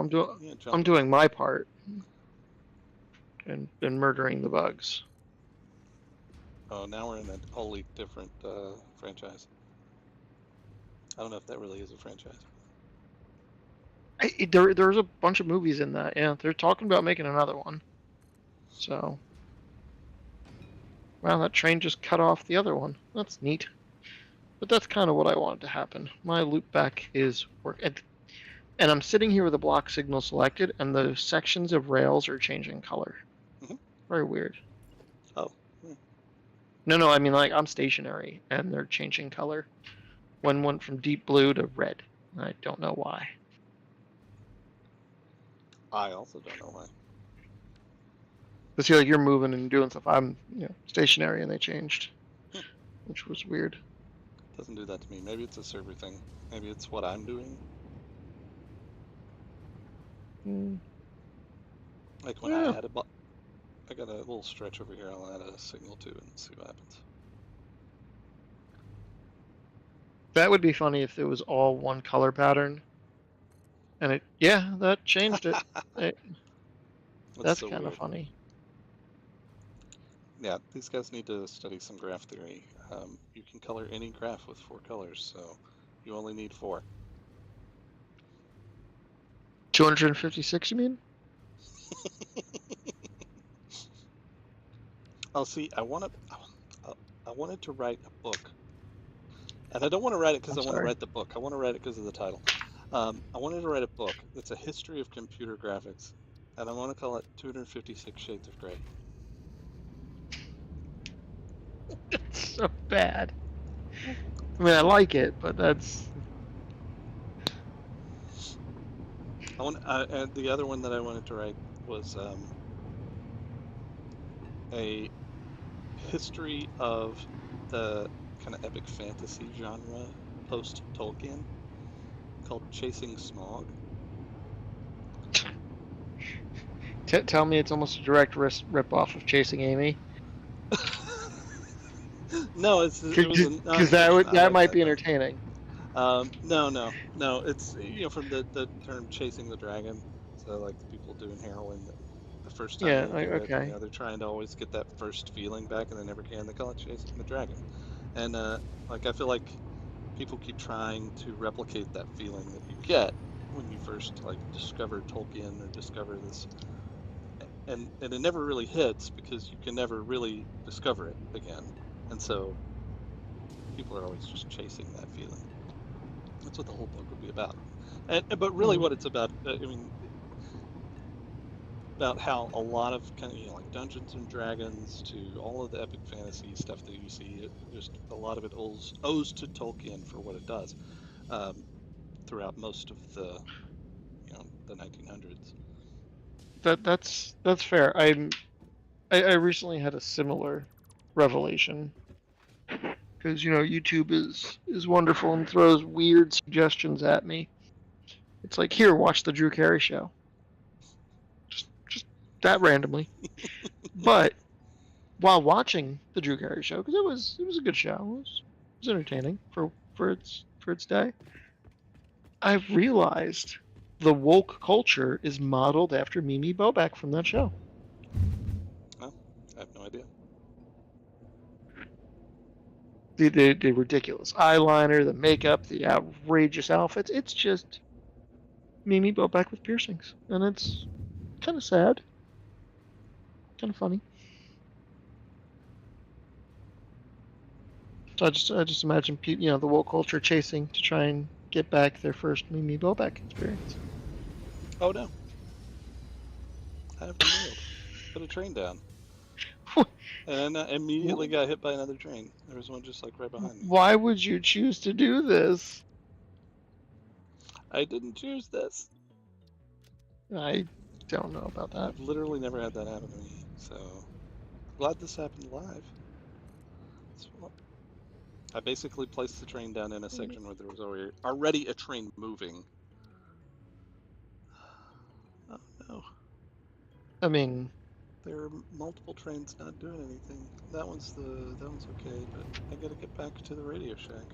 I'm doing my part and murdering the bugs. Oh, now we're in a wholly different franchise. I don't know if that really is a franchise. There's a bunch of movies in that. Yeah, they're talking about making another one. So, wow, that train just cut off the other one. That's neat. But that's kind of what I wanted to happen. My loopback is working. And I'm sitting here with a block signal selected, and the sections of rails are changing color. Mm-hmm. Very weird. Oh. No, I mean, like, I'm stationary, and they're changing color. One went from deep blue to red. I don't know why. I also don't know why. I feel like you're moving and doing stuff. I'm, stationary, and they changed, which was weird. Doesn't do that to me. Maybe it's a server thing. Maybe it's what I'm doing. Like when I add I got a little stretch over here. I'll add a signal to and see what happens. That would be funny if it was all one color pattern. And that changed it. That's so kind of funny. Yeah, these guys need to study some graph theory. You can color any graph with 4 colors, so you only need 4. 256, you mean? Oh, see, I wanted to write a book, and I don't want to write it because I want to write the book. I want to write it because of the title. I wanted to write a book that's a history of computer graphics, and I want to call it 256 Shades of Grey. It's so bad. I mean, I like it, but that's. And the other one that I wanted to write was a history of the kind of epic fantasy genre post Tolkien called Chasing Smog. Tell me it's almost a direct rip off of Chasing Amy. No, it was a Because non-fiction. I that like might that be though. entertaining. No. It's from the term chasing the dragon. So like the people doing heroin, the first time Yeah. they do it, Okay. they're trying to always get that first feeling back, and they never can. They call it chasing the dragon. And like I feel like people keep trying to replicate that feeling that you get when you first like discover Tolkien or discover this, and it never really hits because you can never really discover it again. And so people are always just chasing that feeling. That's what the whole book would be about. But really, Mm. what it's about, I mean, about how a lot of kind of like Dungeons and Dragons to all of the epic fantasy stuff that you see, just a lot of it owes to Tolkien for what it does um, throughout most of the 1900s. That's fair. I recently had a similar revelation because YouTube is wonderful and throws weird suggestions at me. It's like, here, watch the Drew Carey show. Just that randomly. But while watching the Drew Carey show, because it was a good show, it was entertaining for its day, I've realized the woke culture is modeled after Mimi Bobek from that show. Oh, I have no idea. The ridiculous eyeliner, the makeup, the outrageous outfits. It's just Mimi Bobek with piercings, and it's kind of sad, kind of funny. So I just imagine the woke culture chasing to try and get back their first Mimi Bobek experience. Oh no, I have derailed. Put a train down, and then immediately got hit by another train. There was one just like right behind me. Why would you choose to do this? I didn't choose this. I don't know about that. I've literally never had that happen to me, so glad this happened live. So, I basically placed the train down in a section where there was already a train moving. Oh no, I mean, there are multiple trains not doing anything. That one's okay, but I gotta get back to the Radio Shack.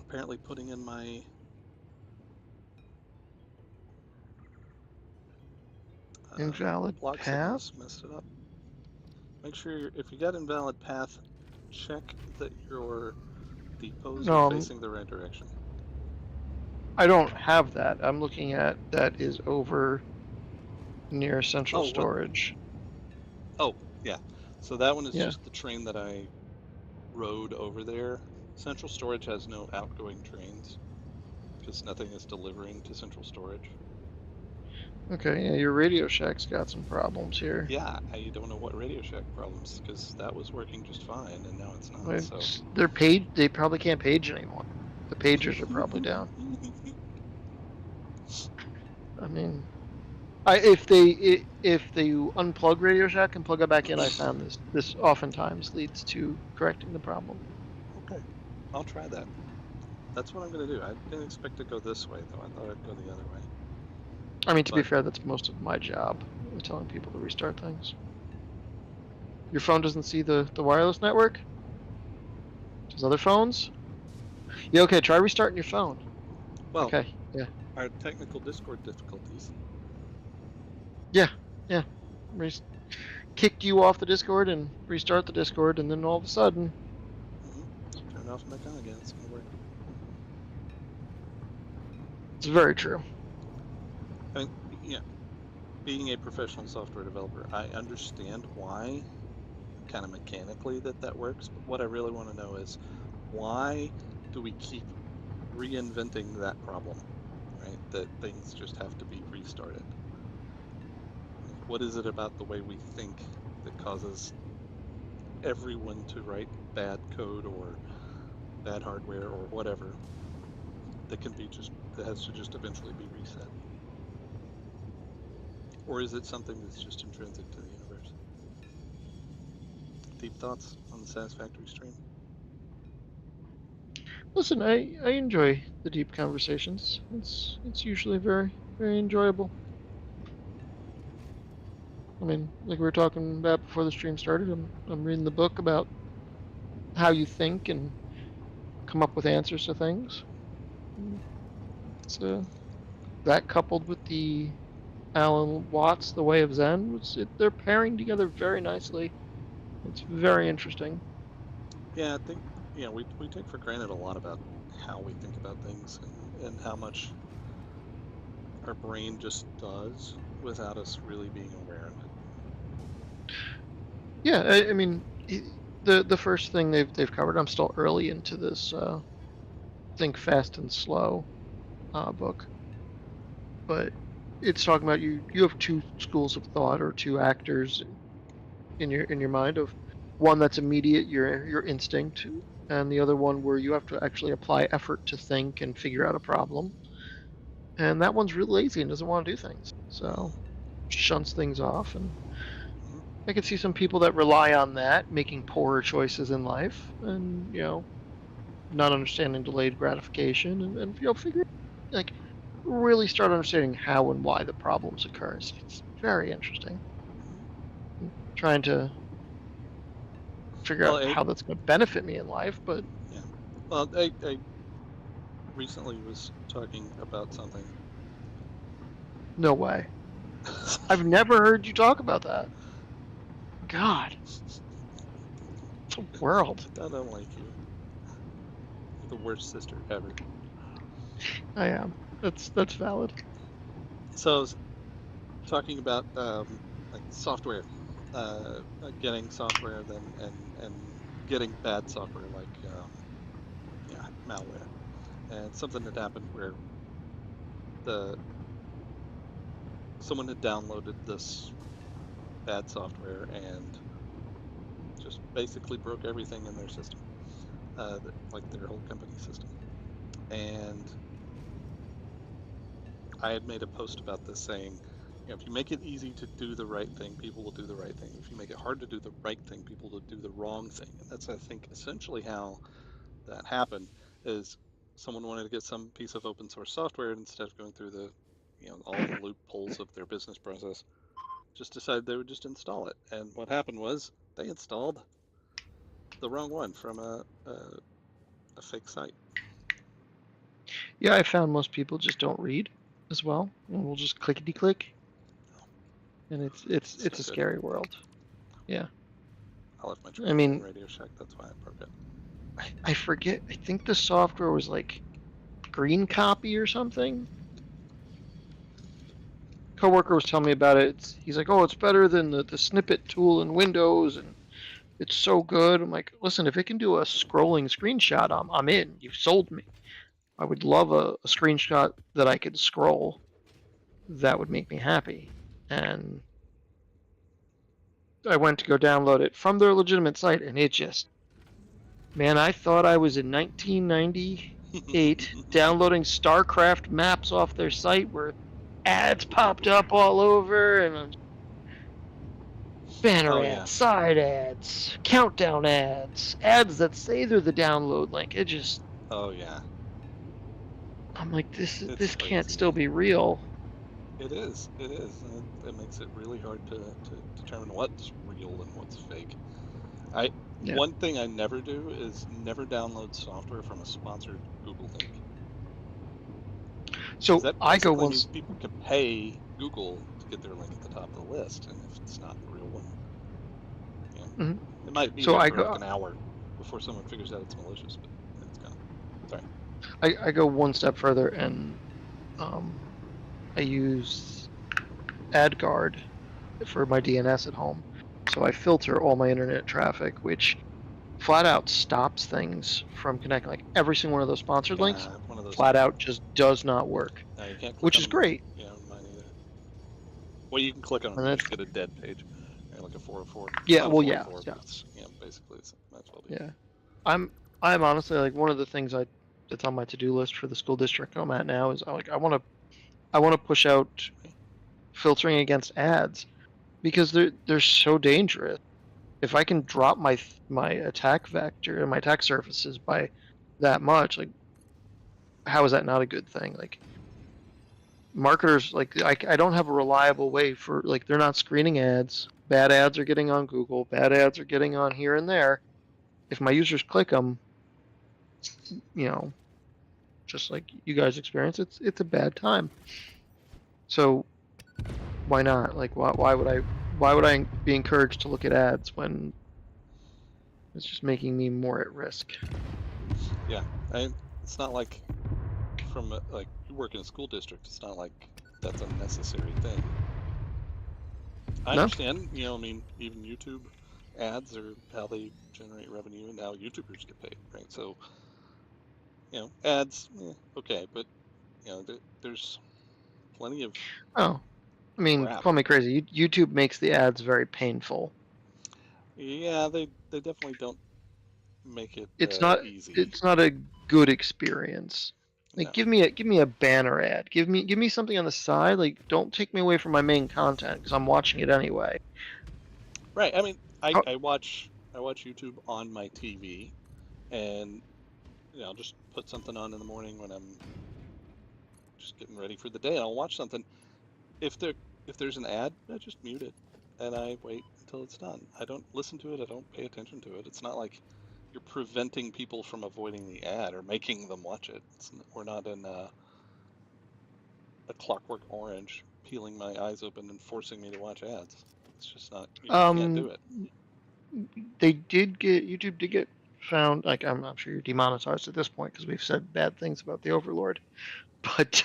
Apparently, putting in my invalid block path. signals messed it up. Make sure if you got invalid path, check that your depots are No, facing the right direction. I don't have that. I'm looking at that is over near central Oh, what? storage. Oh, yeah. So that one is Yeah. just the train that I rode over there. Central storage has no outgoing trains because nothing is delivering to central storage. Okay. Yeah, your Radio Shack's got some problems here. Yeah, I don't know what Radio Shack problems because that was working just fine and now it's not. So Their page, they probably can't page anymore. The pagers are probably down. I mean, if they unplug Radio Shack and plug it back in, I found this oftentimes leads to correcting the problem. Okay, I'll try that. That's what I'm gonna do. I didn't expect to go this way though. I thought I'd go the other way. I mean, to be But fair, that's most of my job, telling people to restart things. Your phone doesn't see the wireless network? Does other phones? Yeah, okay, try restarting your phone. well, Okay, yeah. our technical Discord difficulties. Yeah, yeah. Kicked you off the Discord and restart the Discord, and then all of a sudden... Turn it off and back on again. It's gonna work. It's very true. I mean, yeah, being a professional software developer, I understand why, kind of mechanically, that works. But what I really want to know is why do we keep reinventing that problem, right? That things just have to be restarted. Like, what is it about the way we think that causes everyone to write bad code or bad hardware or whatever that has to just eventually be reset? Or is it something that's just intrinsic to the universe? Deep thoughts on the Satisfactory stream? Listen, I enjoy the deep conversations. It's usually very, very enjoyable. I mean, like we were talking about before the stream started, I'm reading the book about how you think and come up with answers to things. So that coupled with the Alan Watts, The Way of Zen, they're pairing together very nicely. It's very interesting. Yeah, I think we take for granted a lot about how we think about things and how much our brain just does without us really being aware of it. Yeah, I mean, the first thing they've covered. I'm still early into this Think Fast and Slow book, but it's talking about you have two schools of thought or two actors in your mind of one that's immediate, your instinct, and the other one where you have to actually apply effort to think and figure out a problem. And that one's really lazy and doesn't want to do things, so shunts things off. And Mm-hmm. I could see some people that rely on that making poorer choices in life, and not understanding delayed gratification, and figure like really start understanding how and why the problems occur. It's very interesting. I'm trying to figure Well, out how that's going to benefit me in life, but yeah. Well, I recently was talking about something. no way. I've never heard you talk about that. God, it's a world. I don't like you. You're the worst sister ever. I am. That's valid. So I was talking about like software, getting software, then and getting bad software like yeah, malware. And something had happened where the someone had downloaded this bad software and just basically broke everything in their system, like their whole company system. And I had made a post about this saying, if you make it easy to do the right thing, people will do the right thing. If you make it hard to do the right thing, people will do the wrong thing. And that's, I think, essentially how that happened. Is someone wanted to get some piece of open source software, and instead of going through all the loopholes of their business process, just decided they would just install it. And what happened was they installed the wrong one from a fake site. Yeah, I found most people just don't read as well, and we'll just clickety click, Oh, and it's it's no a good. scary world. Yeah, I left my I training in mean, Radio Shack. That's why I broke it. I forget. I think the software was like Green Copy or something. Coworker was telling me about it. He's like, "Oh, it's better than the snippet tool in Windows, and it's so good." I'm like, "Listen, if it can do a scrolling screenshot, I'm in. You've sold me. I would love a screenshot that I could scroll. That would make me happy." And I went to go download it from their legitimate site, and it just, man, I thought I was in 1998 downloading StarCraft maps off their site where ads popped up all over, and banner Oh yeah. ads, side ads, countdown ads, ads that say they're the download link. It just, Oh yeah. I'm like, It's this can't crazy. still be real. It is. It is. And it makes it really hard to determine what's real and what's fake. I Yeah. One thing I never do is never download software from a sponsored Google link. Because So that I go basically means once. people can pay Google to get their link at the top of the list. And if it's not the real one, you know, Mhm. it might be So there I for like go an hour before someone figures out it's malicious, but then it's gone. Sorry. I go one step further, and um, I use AdGuard for my DNS at home. So I filter all my internet traffic, which flat out stops things from connecting. Like every single one of those sponsored links, Yeah, one of those flat don't out work. just does not work, No, you can't click which on is them on great. mine either. Well, you can click on them And and that's just get a dead page, like a 404. It's yeah, not a well, yeah, 404, yeah, but it's basically it's might as well be. yeah. I'm I'm honestly like one of the things I that's on my to-do list for the school district I'm at now is I want to push out filtering against ads because they're so dangerous. If I can drop my attack vector and my attack surfaces by that much, like how is that not a good thing? Like marketers, like, I don't have a reliable way for, like, they're not screening ads. Bad ads are getting on Google. Bad ads are getting on here and there. If my users click them, you know, just like you guys experience, it's a bad time. So why not? Like, why would I be encouraged to look at ads when it's just making me more at risk? Yeah, it's not like like you work in a school district. It's not like that's a necessary thing. I No? understand, I mean, even YouTube ads are how they generate revenue, and how YouTubers get paid, right? So, ads, okay, but there's plenty of Oh, I mean, crap. call me crazy. YouTube makes the ads very painful. Yeah, they definitely don't make it It's not easy. it's not a good experience. Like, No. give me a banner ad. Give me something on the side. Like, don't take me away from my main content because I'm watching it anyway. Right. I mean, Oh, I watch YouTube on my TV, and I'll just put something on in the morning when I'm just getting ready for the day, and I'll watch something. If there's an ad, I just mute it, and I wait until it's done. I don't listen to it. I don't pay attention to it. It's not like you're preventing people from avoiding the ad or making them watch it. We're not in a Clockwork Orange peeling my eyes open and forcing me to watch ads. It's just not. You can't do um, it. YouTube did get found. Like, I'm sure you're demonetized at this point because we've said bad things about the Overlord. But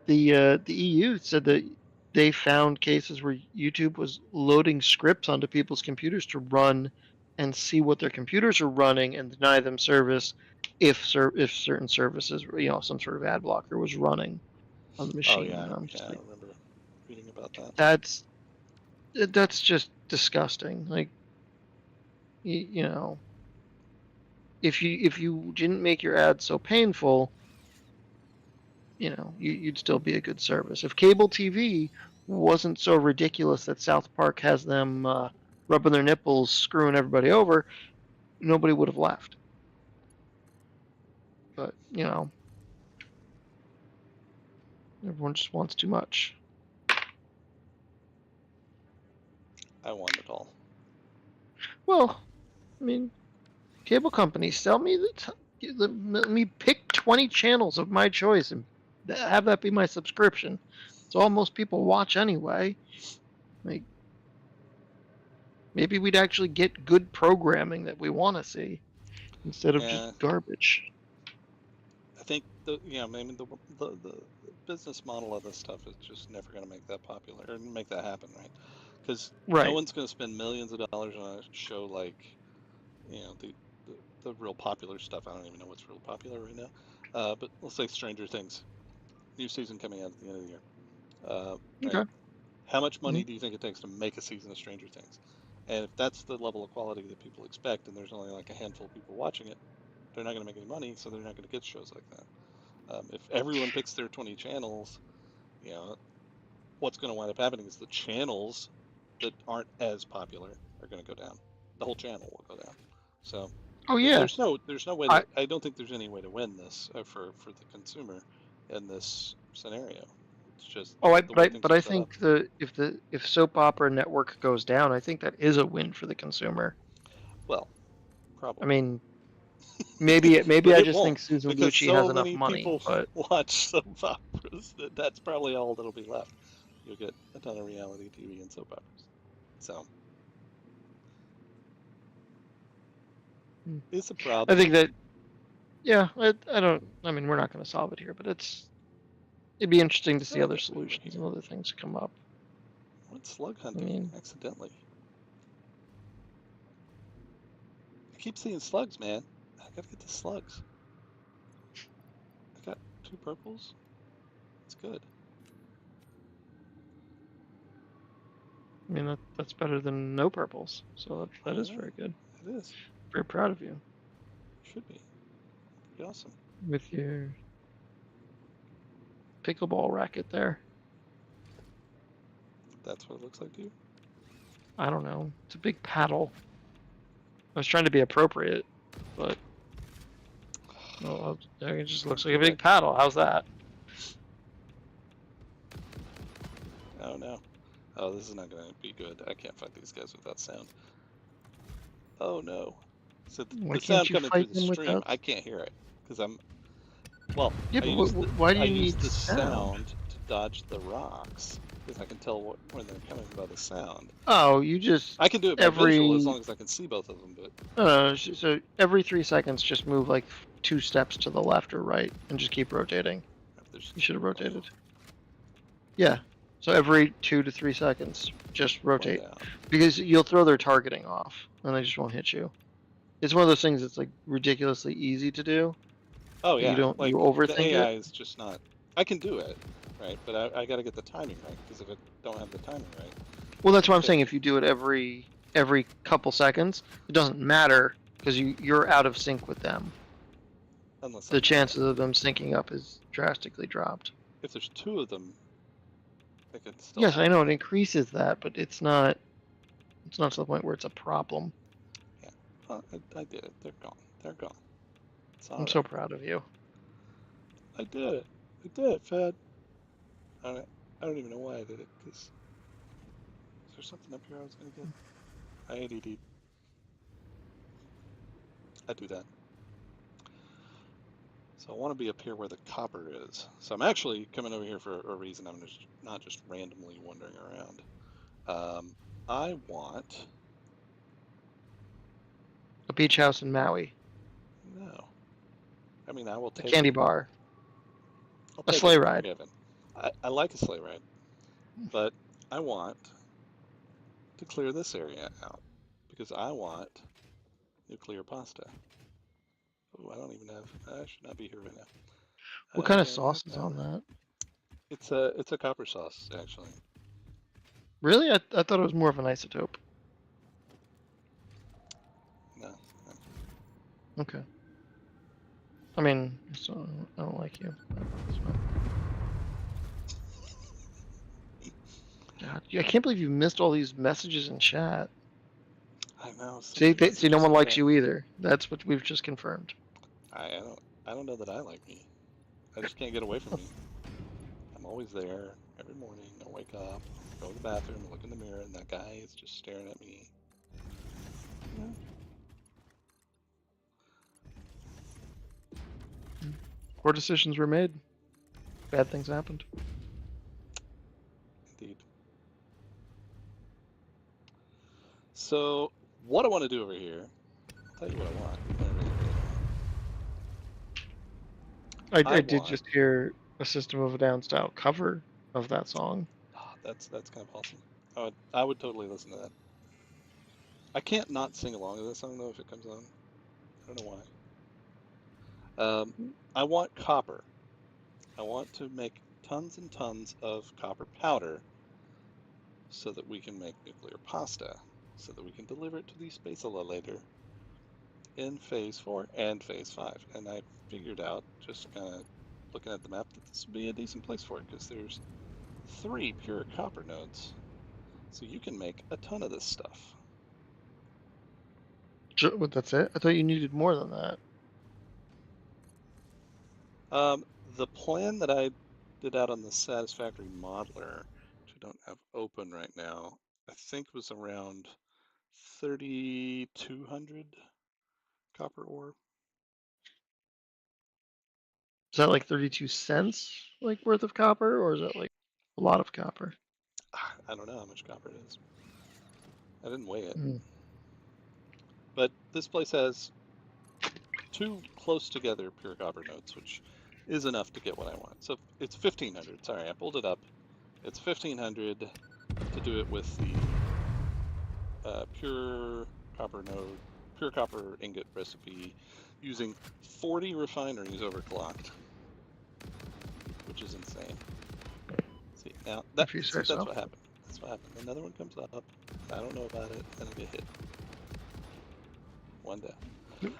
the EU said that they found cases where YouTube was loading scripts onto people's computers to run and see what their computers are running and deny them service if certain services, some sort of ad blocker was running on the Oh machine. yeah, And I'm yeah. just I like, remember reading about that. that's that's just disgusting. Like, you know, if you didn't make your ads so painful, you'd still be a good service. If cable TV wasn't so ridiculous that South Park has them rubbing their nipples, screwing everybody over, nobody would have left. But everyone just wants too much. I want it all. Well, I mean, cable companies sell me let me pick 20 channels of my choice and have that be my subscription. It's all most people watch anyway. Like, maybe we'd actually get good programming that we want to see instead of just Yeah, garbage. I think I mean the business model of this stuff is just never going to make that popular or make that happen, right? Because no Right. one's going to spend millions of dollars on a show like the real popular stuff. I don't even know what's real popular right now. But let's say Stranger Things, new season coming out at the end of the year. Right? Okay. How much money Mhm. do you think it takes to make a season of Stranger Things? And if that's the level of quality that people expect, and there's only like a handful of people watching it, they're not going to make any money, so they're not going to get shows like that. If everyone picks their 20 channels, you know, what's going to wind up happening is the channels that aren't as popular are going to go down. The whole channel will go down. So Oh yeah. there's no way I to. I don't think there's any way to win this for the consumer in this scenario. It's just oh I the but way I things but are I set up. think if soap opera network goes down, I think that is a win for the consumer. Well, I probably. mean, maybe But I it just won't think Susan because Lucci has so enough many money. people But watch soap operas that that's probably all that'll be left. You'll get a ton of reality TV and soap operas. So hmm, it's a I problem. think that yeah, I don't. I mean, we're not going to solve it here, but it'd be interesting to I see don't other think we would solutions and either. other things come up. What's slug I hunting mean, accidentally? I keep seeing slugs, man. I gotta get the slugs. I got 2 purples. It's good. that's better than no purples. So that I is know. very good. It is. Very proud of you Should be. Pretty awesome. with your pickleball racket there. That's what it looks like to you. I don't know. It's a big paddle. I was trying to be appropriate, but well, it just looks like a big paddle. How's that? Oh no. Oh, this is not going to be good. I can't fight these guys without sound. Oh no. So Why the can't sound you coming through fight the them stream, without? I can't hear it because I'm. Well, Yeah, I but use why do I you use need the sound? sound to dodge the rocks because I can tell when they're coming by the sound. Oh, you just I can do it by visual as every long as I can see both of them, but so every 3 seconds, just move like 2 steps to the left or right, and just keep rotating. if there's You should have wow, rotated. Yeah. So every 2 to 3 seconds, just one rotate, down. because you'll throw their targeting off, and they just won't hit you. It's one of those things that's like ridiculously easy to do, Oh but yeah, you like the overthink it. AI is just not. I can do it, right? But I got to get the timing right because if I don't have the timing right, Well, that's what I'm okay, saying. If you do it every couple seconds, it doesn't matter because you're out of sync with them. unless The I'm not. chances of them syncing up is drastically dropped. If there's two of them, it can still Yes, I happen. know it increases that, but it's not. It's not to the point where it's a problem. Yeah, well, I did it. They're gone. They're gone. It's all I'm so right. proud of you. I did it. I did it, Fed. I don't even know why I did it because is there something up here I was gonna get? I ADD. I do that. So I want to be up here where the copper is. So I'm actually coming over here for a reason. I'm just not just randomly wandering around. I want A beach house in Maui, no. I mean, I will a take candy it. bar, A a Take sleigh it ride. given. I like a sleigh ride, but I want to clear this area out because I want nuclear pasta. Oh, I don't even have. I should not be here right now. What I kind of don't sauce have is on power. that? It's a copper sauce actually. Really? I thought it was more of an isotope. No, no. Okay. I mean, so I don't like you. That's fine. God, I can't believe you missed all these messages in chat. I know so See, many see, no messages one in likes chat. you either. That's what we've just confirmed. I don't know that I like me. I just can't get away from me. I'm always there every morning. I wake up, go to the bathroom, look in the mirror, and that guy is just staring at me. Yeah, Poor decisions were made. Bad things happened. indeed. So what I want to do over here, I'll tell you what I want. What I really, really I want. I did want. just hear a System of a Down style cover of that song. Oh, that's kind of awesome. I would totally listen to that. I can't not sing along to this song though if it comes on. I don't know why. I want copper. I want to make tons and tons of copper powder so that we can make nuclear pasta, so that we can deliver it to the space later in phase 4 and phase 5. And I figured out, just kind of looking at the map, that this would be a decent place for it because there's 3 pure copper nodes. So you can make a ton of this stuff. What, that's it? I thought you needed more than that. The plan that I did out on the Satisfactory modeler, which I don't have open right now, I think was around 3,200 copper ore. Is that like 32 cents like worth of copper, or is that like a lot of copper? I don't know how much copper it is. I didn't weigh it. Mm. But this place has 2 close together pure copper nodes, which is enough to get what I want. So it's 1,500. Sorry, I pulled it up. It's 1,500 to do it with the pure copper node, pure copper ingot recipe using 40 refineries overclocked, which is insane. See, now If you say that's so. what happened. That's what happened. Another one comes up. I don't know about it, and I get hit. One day.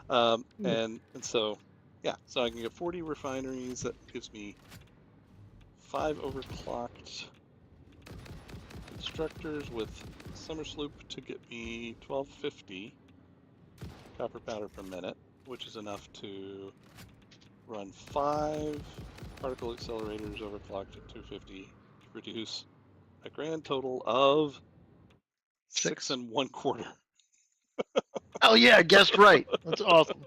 And so, yeah, so I can get 40 refineries. That gives me 5 overclocked constructors with summer sloop to get me 1250 copper powder per minute, which is enough to run 5 particle accelerators overclocked at 250 to produce A grand total of 6 6.1/4. Oh yeah, I guessed right. That's awesome.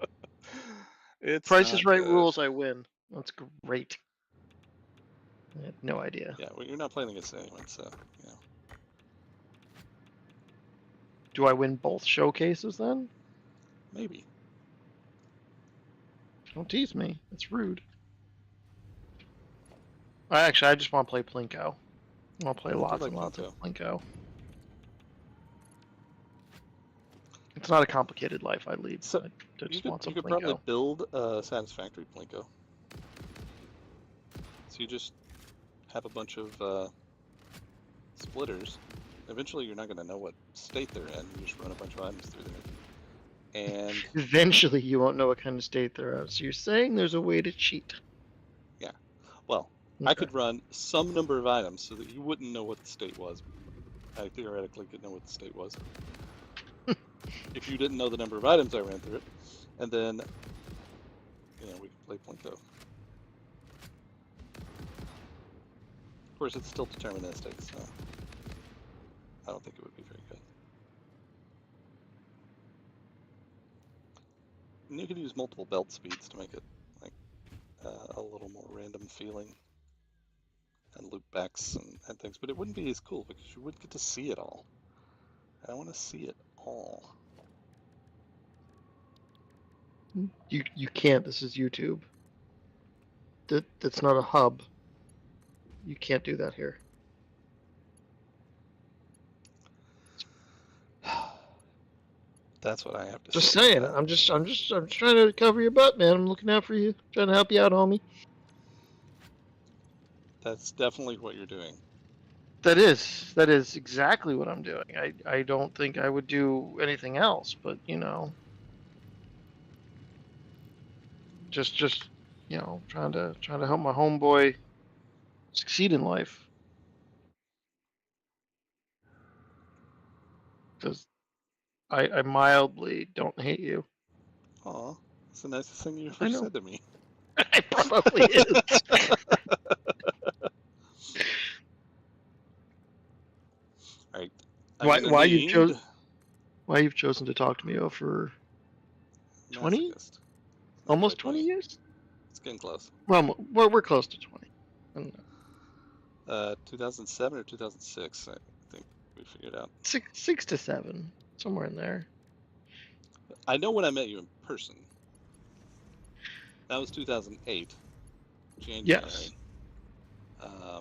It's Price is not Right good. rules. I win. That's great. I had no idea. Yeah, well, you're not playing against anyone, so yeah. Do I win both showcases then? Maybe. Don't tease me. That's rude. I just want to play Plinko. I want to play I do lots like and lots of Plinko. Plinko. It's not a complicated life I lead. So I you just could want some probably Plinko. build a Satisfactory Plinko. So you just have a bunch of splitters. Eventually, you're not going to know what state they're in. You just run a bunch of items through there. And Eventually, you won't know what kind of state they're in. So you're saying there's a way to cheat? yeah, well, I Okay. could run some number of items so that you wouldn't know what the state was. I theoretically could know what the state was if you didn't know the number of items I ran through it. And then, we could play Plinko. Of course, it's still deterministic, so I don't think it would be very good. And you could use multiple belt speeds to make it like a little more random feeling and loop backs and things, but it wouldn't be as cool because you wouldn't get to see it all. I want to see it all. You can't. This is YouTube. That's not a hub. You can't do that here. That's what I have to Just say saying. about I'm just trying to cover your butt, man. I'm looking out for you. Trying to help you out, homie. That's definitely what you're doing. That is exactly what I'm doing. I don't think I would do anything else, but just trying to help my homeboy succeed in life. Because I mildly don't hate you. Aw, it's the nicest thing you I ever know. said to me. It probably is. All right, I'm gonna Why you've need chosen to talk to me over 20, masochist. It's not almost quite 20 20. years? It's getting close. Well, we're close to 20. I don't know. 2007 or 2006, I think we figured out. 6 to 7, somewhere in there. I know when I met you in person. That was 2008, January. Yes.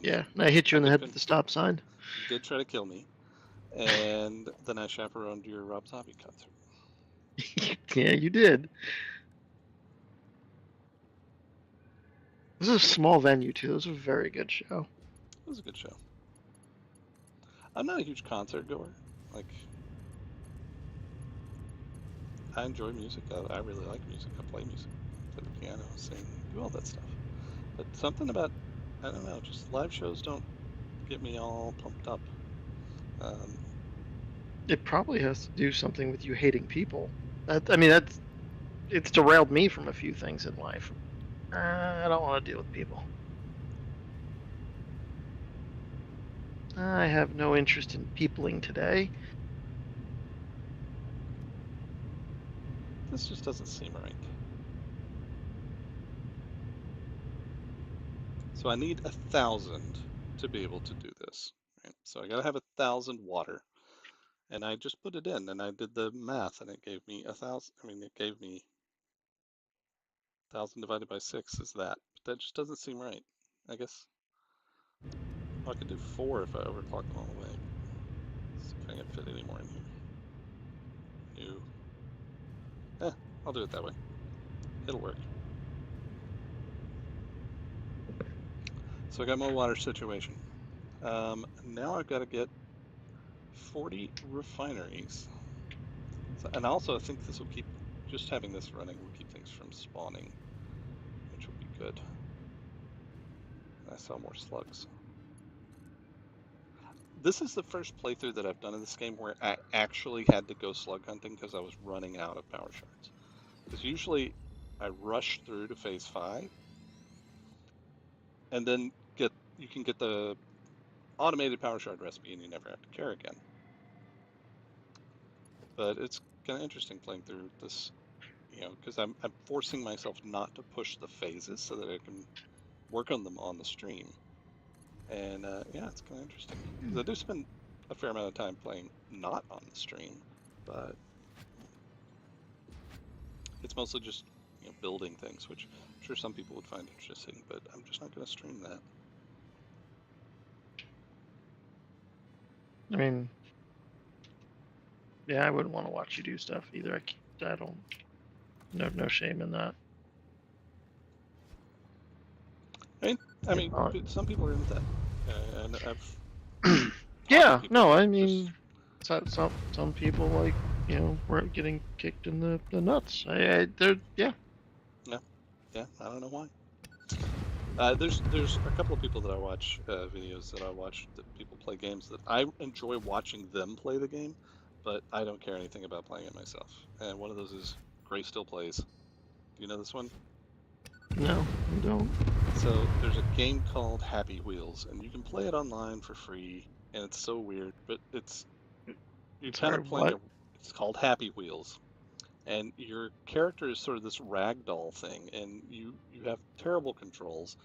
Yeah, and I hit you in the head with the stop sign. You did try to kill me, and then I chaperoned your Rob Zombie concert. Yeah, you did. This is a small venue too. This was a very good show. It was a good show. I'm not a huge concert goer. Like, I enjoy music. I really like music. I play music. Play the piano, sing, do all that stuff. But something about, I don't know, just live shows don't get me all pumped up. It probably has to do something with you hating people. It's derailed me from a few things in life. I don't want to deal with people. I have no interest in peopling today. This just doesn't seem right. So I need 1,000 to be able to do this. Right? So I gotta have 1,000 water. And I just put it in and I did the math and it gave me 1,000. I mean, it gave me 1,000 divided by 6 is that. But that just doesn't seem right. I guess I could do 4 if I overclock them all the way. Let's see if I can fit any more in here. No. I'll do it that way. It'll work. So I got my water situation. Now I've got to get 40 refineries. So, and also I think this will keep, just having this running will keep things from spawning, which will be good. And I saw more slugs. This is the first playthrough that I've done in this game where I actually had to go slug hunting because I was running out of power shards. Because usually I rush through to phase 5 and then you can get the automated power shard recipe, and you never have to care again. But it's kind of interesting playing through this, because I'm forcing myself not to push the phases so that I can work on them on the stream. And yeah, it's kind of interesting. 'Cause I do spend a fair amount of time playing not on the stream, but it's mostly just building things, which I'm sure some people would find interesting, but I'm just not going to stream that. I mean, yeah, I wouldn't want to watch you do stuff either. I don't. No shame in that. I mean, some people are into that, and I've. Yeah, no, I mean, some people like were getting kicked in the nuts. They're yeah. Yeah, I don't know why. There's a couple of people that I watch videos that I watch that people play games that I enjoy watching them play the game, but I don't care anything about playing it myself. And one of those is Gray Still Plays. Do you know this one? No, I don't. So there's a game called Happy Wheels, and you can play it online for free, and it's so weird, but you're kind of playing it's called Happy Wheels. And your character is sort of this ragdoll thing, and you have terrible controls,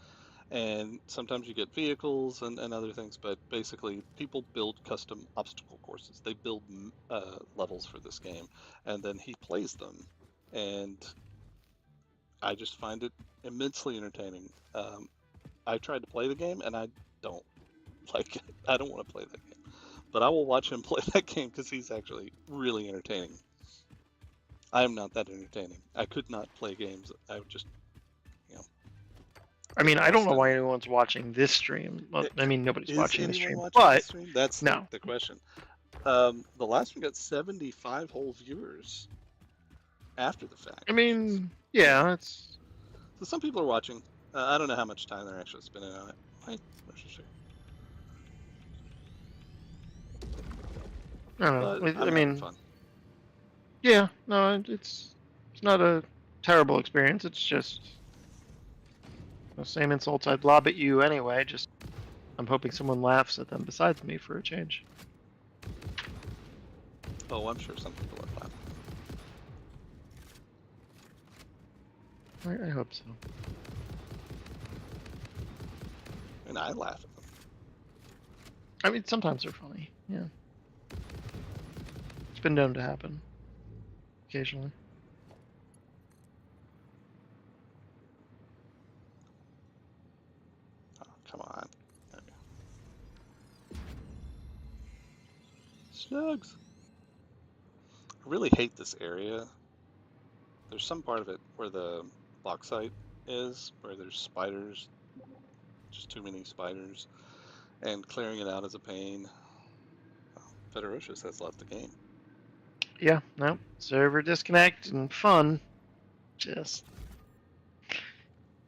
and sometimes you get vehicles and other things, but basically people build custom obstacle courses. They build levels for this game, and then he plays them, and I just find it immensely entertaining. I tried to play the game, and I don't like it. I don't want to play that game, but I will watch him play that game because he's actually really entertaining. I am not that entertaining. I could not play games. I would just, I mean, I don't know why anyone's watching this stream. Well, I mean, nobody's watching this stream, but stream? That's no. the question. The last one got 75 whole viewers after the fact. I mean, yeah, it's. So some people are watching. I don't know how much time they're actually spending on it. I don't know. I mean, fun. Yeah, no, it's not a terrible experience. It's just the same insults I'd lob at you anyway. Just I'm hoping someone laughs at them besides me for a change. Oh, I'm sure some people are laughing. I hope so. And I laugh at them. I mean, sometimes they're funny. Yeah, it's been known to happen. Occasionally. Oh, come on. Slugs. I really hate this area. There's some part of it where the bauxite is, where there's spiders, just too many spiders, and clearing it out is a pain. Federocious has left the game. Yeah, no. Server disconnect and fun. Just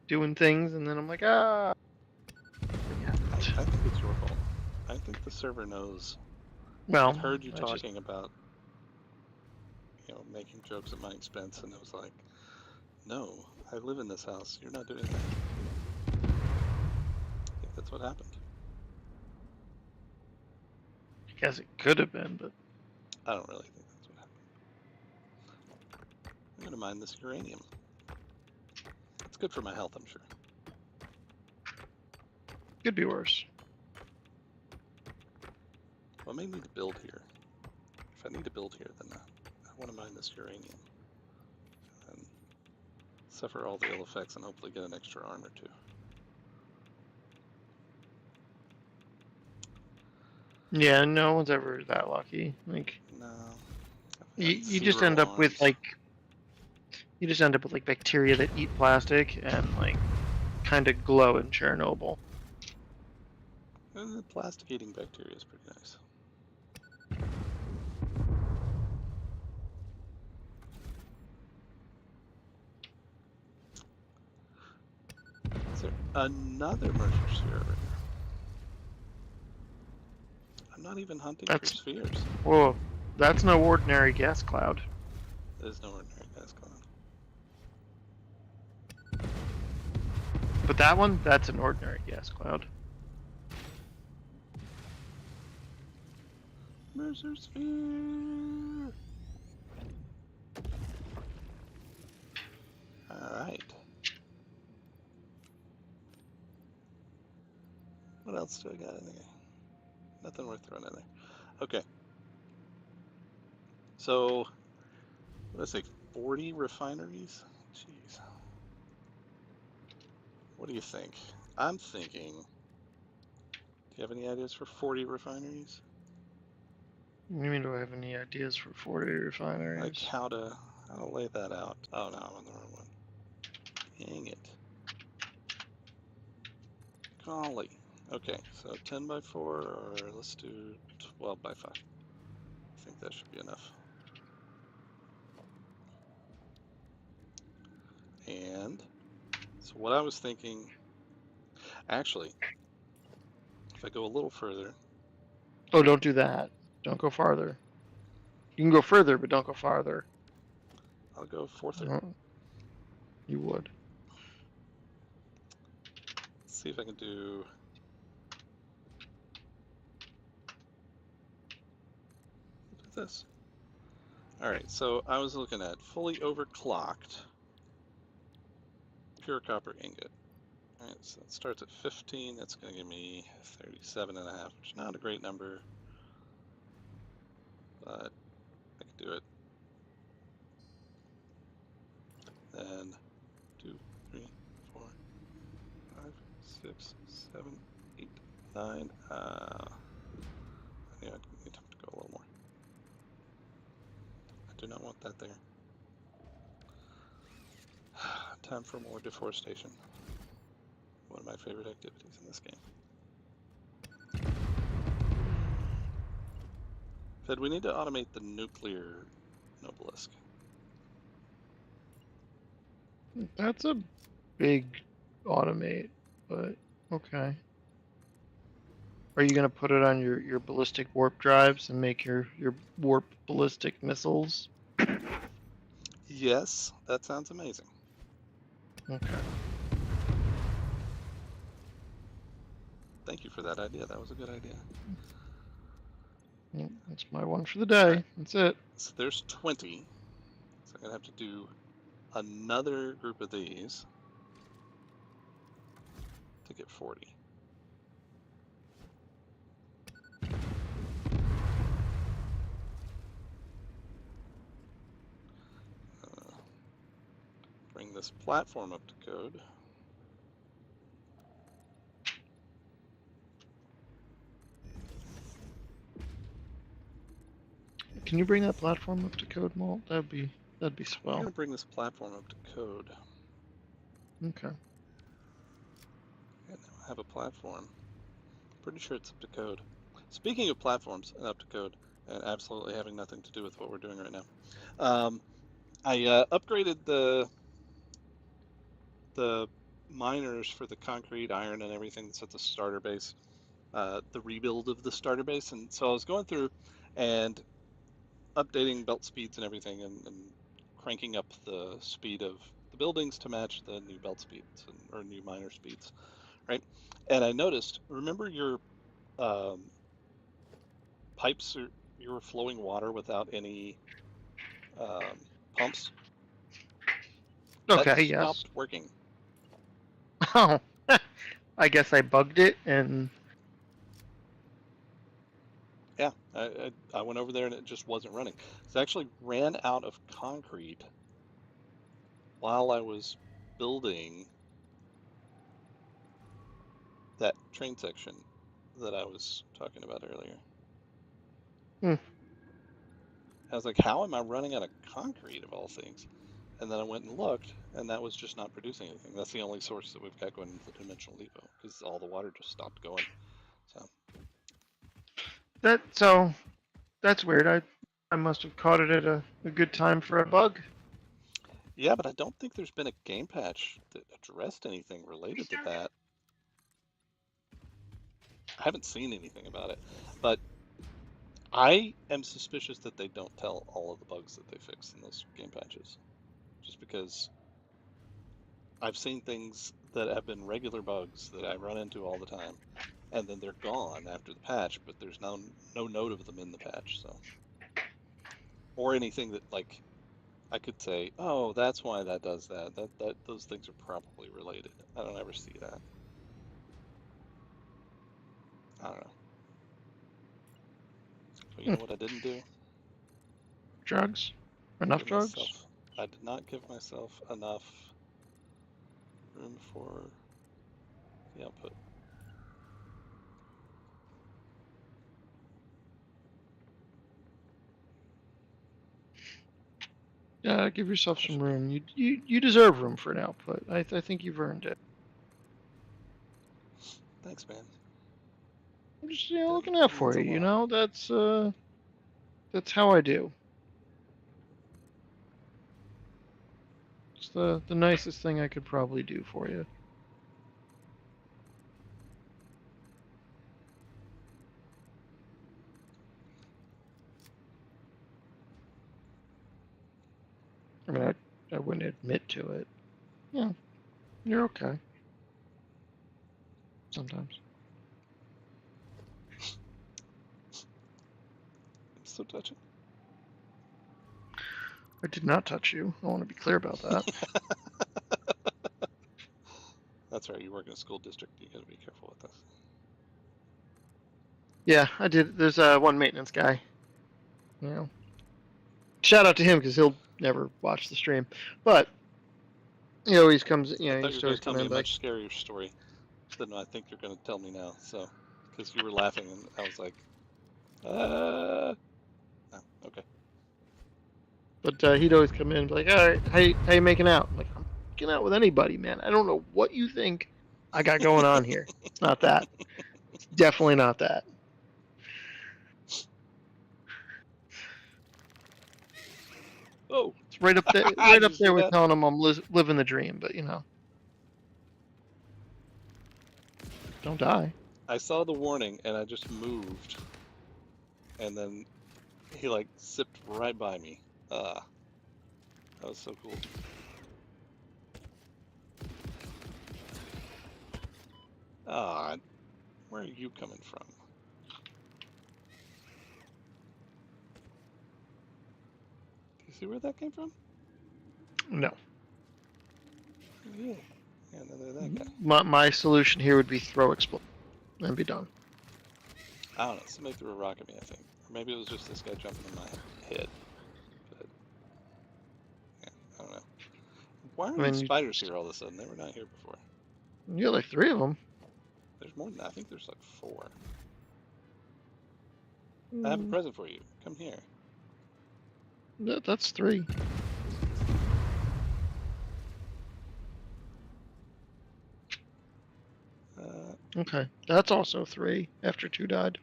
doing things, and then I'm like, ah. I think it's your fault. I think the server knows. Well, I heard you talking about, making jokes at my expense, and it was like, no, I live in this house. You're not doing that. I think that's what happened. I guess it could have been, but I don't really think that's what happened. I'm going to mine this uranium. It's good for my health, I'm sure. Could be worse. Well, I may need to build here. If I need to build here, then I want to mine this uranium. And suffer all the ill effects and hopefully get an extra arm or two. Yeah, no one's ever that lucky. Like, no. You just end up with like bacteria that eat plastic and like kind of glow in Chernobyl. And the plastic eating bacteria is pretty nice. Is there another merger sphere over here? I'm not even hunting for spheres. Whoa, that's no ordinary gas cloud. There's no ordinary gas cloud. But that one, that's an ordinary gas cloud. Mercer Sphere! Alright. What else do I got in there? Nothing worth throwing in there. Okay. So, what did I say? 40 refineries? Jeez. What do you think? I'm thinking. Do you have any ideas for 40 refineries? What do you mean, do I have any ideas for 40 refineries? Like how to lay that out. Oh no, I'm on the wrong one. Dang it. Golly. Okay, so 10 by 4, or let's do 12 by 5. I think that should be enough. And so what I was thinking, actually, if I go a little further. Oh, don't do that. Don't go farther. You can go further, but don't go farther. I'll go 430. You would. Let's see if I can do. Look at this. All right, so I was looking at fully overclocked pure copper ingot. All right, so it starts at 15. That's going to give me 37.5, which is not a great number, but I can do it. Then 2, 3, 4, 5, 6, 7, 8, 9. I need to go a little more. I do not want that there. Time for more deforestation. One of my favorite activities in this game. Fed, we need to automate the nuclear obelisk. That's a big automate, but okay. Are you going to put it on your ballistic warp drives and make your warp ballistic missiles? Yes, that sounds amazing. Okay. Thank you for that idea. That was a good idea. That's my one for the day. Right. That's it. So there's 20. So I'm going to have to do another group of these to get 40. Bring this platform up to code. Can you bring that platform up to code, Malt? That'd be swell. I'm gonna bring this platform up to code. Okay. Yeah, now I have a platform. Pretty sure it's up to code. Speaking of platforms and up to code, and absolutely having nothing to do with what we're doing right now, I upgraded the miners for the concrete, iron, and everything that's at the starter base. The rebuild of the starter base, and so I was going through and updating belt speeds and everything, and cranking up the speed of the buildings to match the new belt speeds or new miner speeds, right? And I noticed, remember your pipes, you were flowing water without any pumps? Okay, That yes. stopped working. Oh, I guess I bugged it and... Yeah, I went over there and it just wasn't running. So I actually ran out of concrete while I was building that train section that I was talking about earlier. I was like, how am I running out of concrete of all things? And then I went and looked, and that was just not producing anything. That's the only source that we've got going into the dimensional depot, because all the water just stopped going. So that's weird. I must have caught it at a good time for a bug. Yeah, but I don't think there's been a game patch that addressed anything related to that. I haven't seen anything about it, but I am suspicious that they don't tell all of the bugs that they fixed in those game patches, just because I've seen things that have been regular bugs that I run into all the time, and then they're gone after the patch, but there's no note of them in the patch, so or anything that like I could say, oh, that's why that does that. That those things are probably related. I don't ever see that. I don't know. But you Hmm. know what I didn't do? Drugs? Enough Give drugs? myself. I did not give myself enough room for the output. Yeah, give yourself I some should be. room. You deserve room for an output. I think you've earned it. Thanks, man. I'm just That looking out means for a you. lot. That's how I do. It's the nicest thing I could probably do for you. I mean, I wouldn't admit to it. Yeah, you're okay. Sometimes. It's so touching. I did not touch you. I want to be clear about that. That's right. You work in a school district. You got to be careful with this. Yeah, I did. There's one maintenance guy. You know, shout out to him because he'll never watch the stream, but he always comes. I He thought you were used to going always to tell come me in a like, much scarier story than I think you're going to tell me now. So, because you were laughing and I was like, no, okay. but he'd always come in and be like, all right, how you making out? I'm like, I'm making out with anybody, man. I don't know what you think I got going on here. It's not that. It's definitely not that. Oh, It's right up there, did right you up there see with that? telling him I'm living the dream. But don't die. I saw the warning and I just moved, and then he like zipped right by me. That was so cool. Ah, where are you coming from? Do you see where that came from? No. Yeah, yeah, another that guy. My solution here would be throw explode and be done. I don't know. Somebody threw a rock at me, I think, or maybe it was just this guy jumping in my head. But yeah, I don't know. Why are I these mean, spiders here all of a sudden? They were not here before. you got like three of them. There's more than that. I think there's like four. I have a Mm, present for you. Come here. that's three. Uh, Okay, that's also three after two died.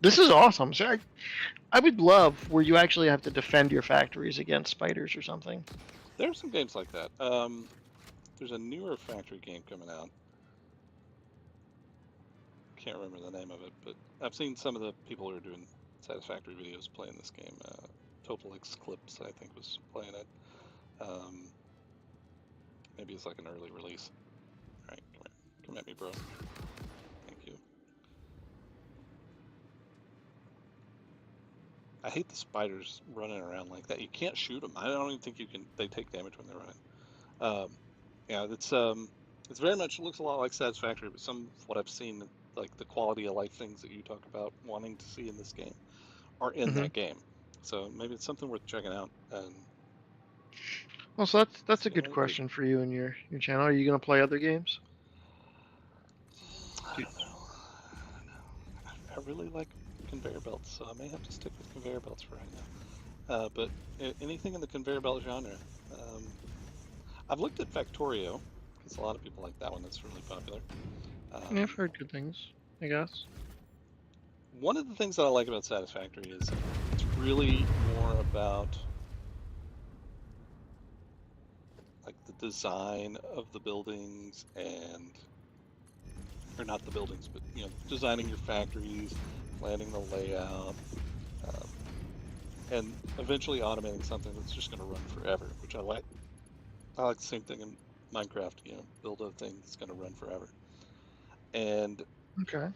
This is awesome. So I would love where you actually have to defend your factories against spiders or something. there are some games like that. There's a newer factory game coming out. Can't remember the name of it, but I've seen some of the people who are doing Satisfactory videos playing this game. Topalix Clips, I think, was playing it. Um, maybe it's like an early release. All right, come here. Come at me, bro. Thank you. I hate the spiders running around like that. You can't shoot them. I don't even think you can. They take damage when they're running. Um, yeah, it's very much looks a lot like Satisfactory, but some of what I've seen, like the quality of life things that you talk about wanting to see in this game, are in Mm-hmm. that game. So maybe it's something worth checking out and Well, so that's a seeing good what it is. question for you and your channel. Are you gonna play other games? I Do- don't know. I don't know. I really like conveyor belts, so I may have to stick with conveyor belts for right now. But anything in the conveyor belt genre. Um, I've looked at Factorio because a lot of people like that one. That's really popular. Yeah, I've Um, heard good things. I guess. one of the things that I like about Satisfactory is it's really more about like the design of the buildings and or not the buildings, but designing your factories, planning the layout, um, and eventually automating something that's just going to run forever, which I like. I like the same thing in Minecraft. Build a thing that's going to run forever. And Okay.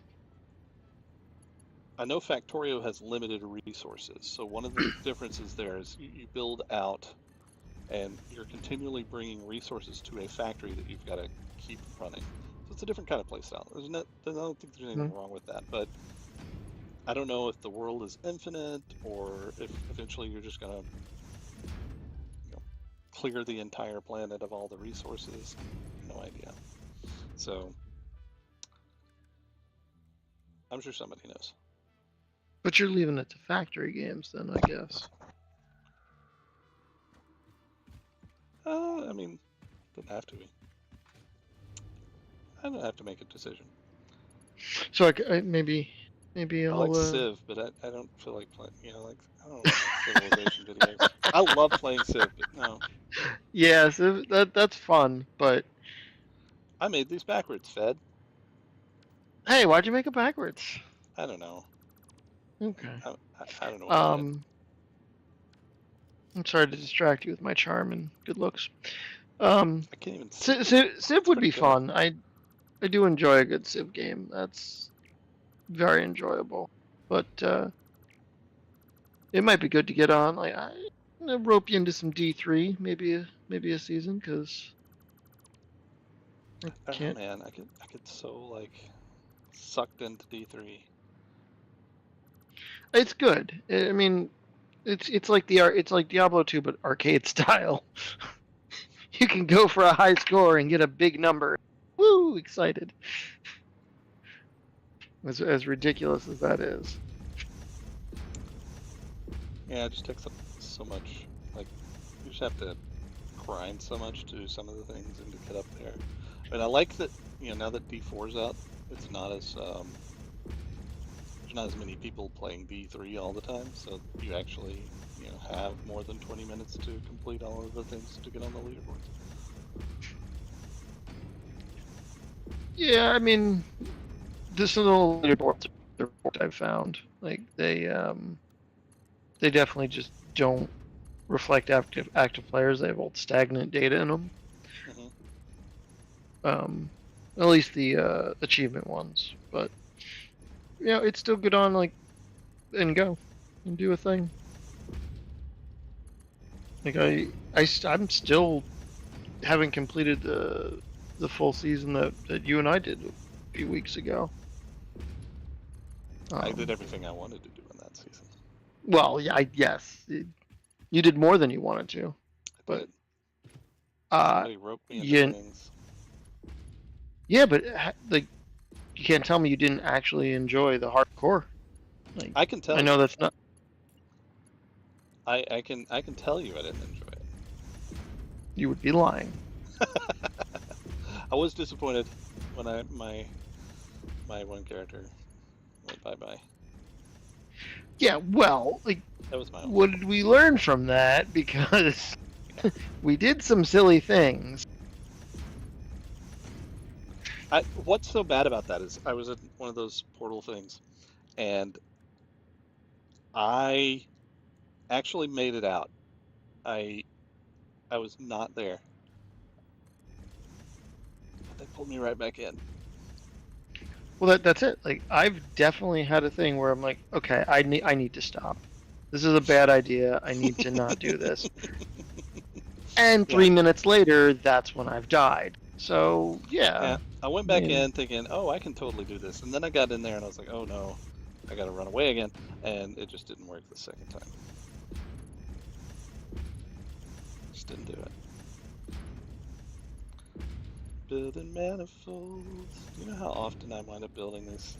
I know Factorio has limited resources, so one of the differences there is you build out and you're continually bringing resources to a factory that you've got to keep running. So it's a different kind of playstyle. I don't think there's anything Mm. wrong with that, but I don't know if the world is infinite or if eventually you're just gonna, clear the entire planet of all the resources. No idea. So I'm sure somebody knows. But you're leaving it to factory games then, I guess. I mean, doesn't have to be. I don't have to make a decision. So maybe I like I'll. Civ, but I don't feel like playing. I don't like Civilization videos. I love playing Civ, but no. Yeah, so that's fun. But I made these backwards, Fed. hey, why'd you make it backwards? I don't know. Okay. I don't know what I did. I'm sorry to distract you with my charm and good looks. I can't even see. Civ It's would pretty be good. fun. I do enjoy a good Civ game. That's very enjoyable. But it might be good to get on. Like I'm gonna rope you into some D3, maybe a season, because I I don't know, can't. man. I get so like sucked into D3. It's good. I mean, it's like it's like Diablo 2, but arcade style. You can go for a high score and get a big number. Woo! Excited. As ridiculous as that is. Yeah, it just takes up so much. Like, you just have to grind so much to do some of the things and to get up there. And I like that, now that D4's out, it's not as there's not as many people playing D3 all the time, so you actually, have more than 20 minutes to complete all of the things to get on the leaderboard. Yeah, I mean, this little leaderboards I've found, like they definitely just don't reflect active players. They have old stagnant data in them. Mm-hmm. At least the achievement ones, but it's still good on like and go and do a thing. Like I'm still haven't completed the full season that you and I did a few weeks ago. I did everything I wanted to do in that season. Well, yeah, yes, you did more than you wanted to, I but did. Somebody roped me into things. Yeah, but like you can't tell me you didn't actually enjoy the hardcore. Like, I can tell you. I know that's not. I can tell you I didn't enjoy it. You would be lying. I was disappointed when my one character went bye-bye. Yeah, well, like That was my own what did we learn from that? Because we did some silly things. What's so bad about that is I was in one of those portal things, and I actually made it out. I was not there. They pulled me right back in. Well, that's it. Like I've definitely had a thing where I'm like, okay, I need to stop. This is a bad idea. I need to not do this. And 3 minutes later, that's when I've died. So yeah. I went back in thinking, oh, I can totally do this, and then I got in there and I was like, oh no, I got to run away again, and it just didn't work the second time. Just didn't do it. Building manifolds. Do you know how often I wind up building this?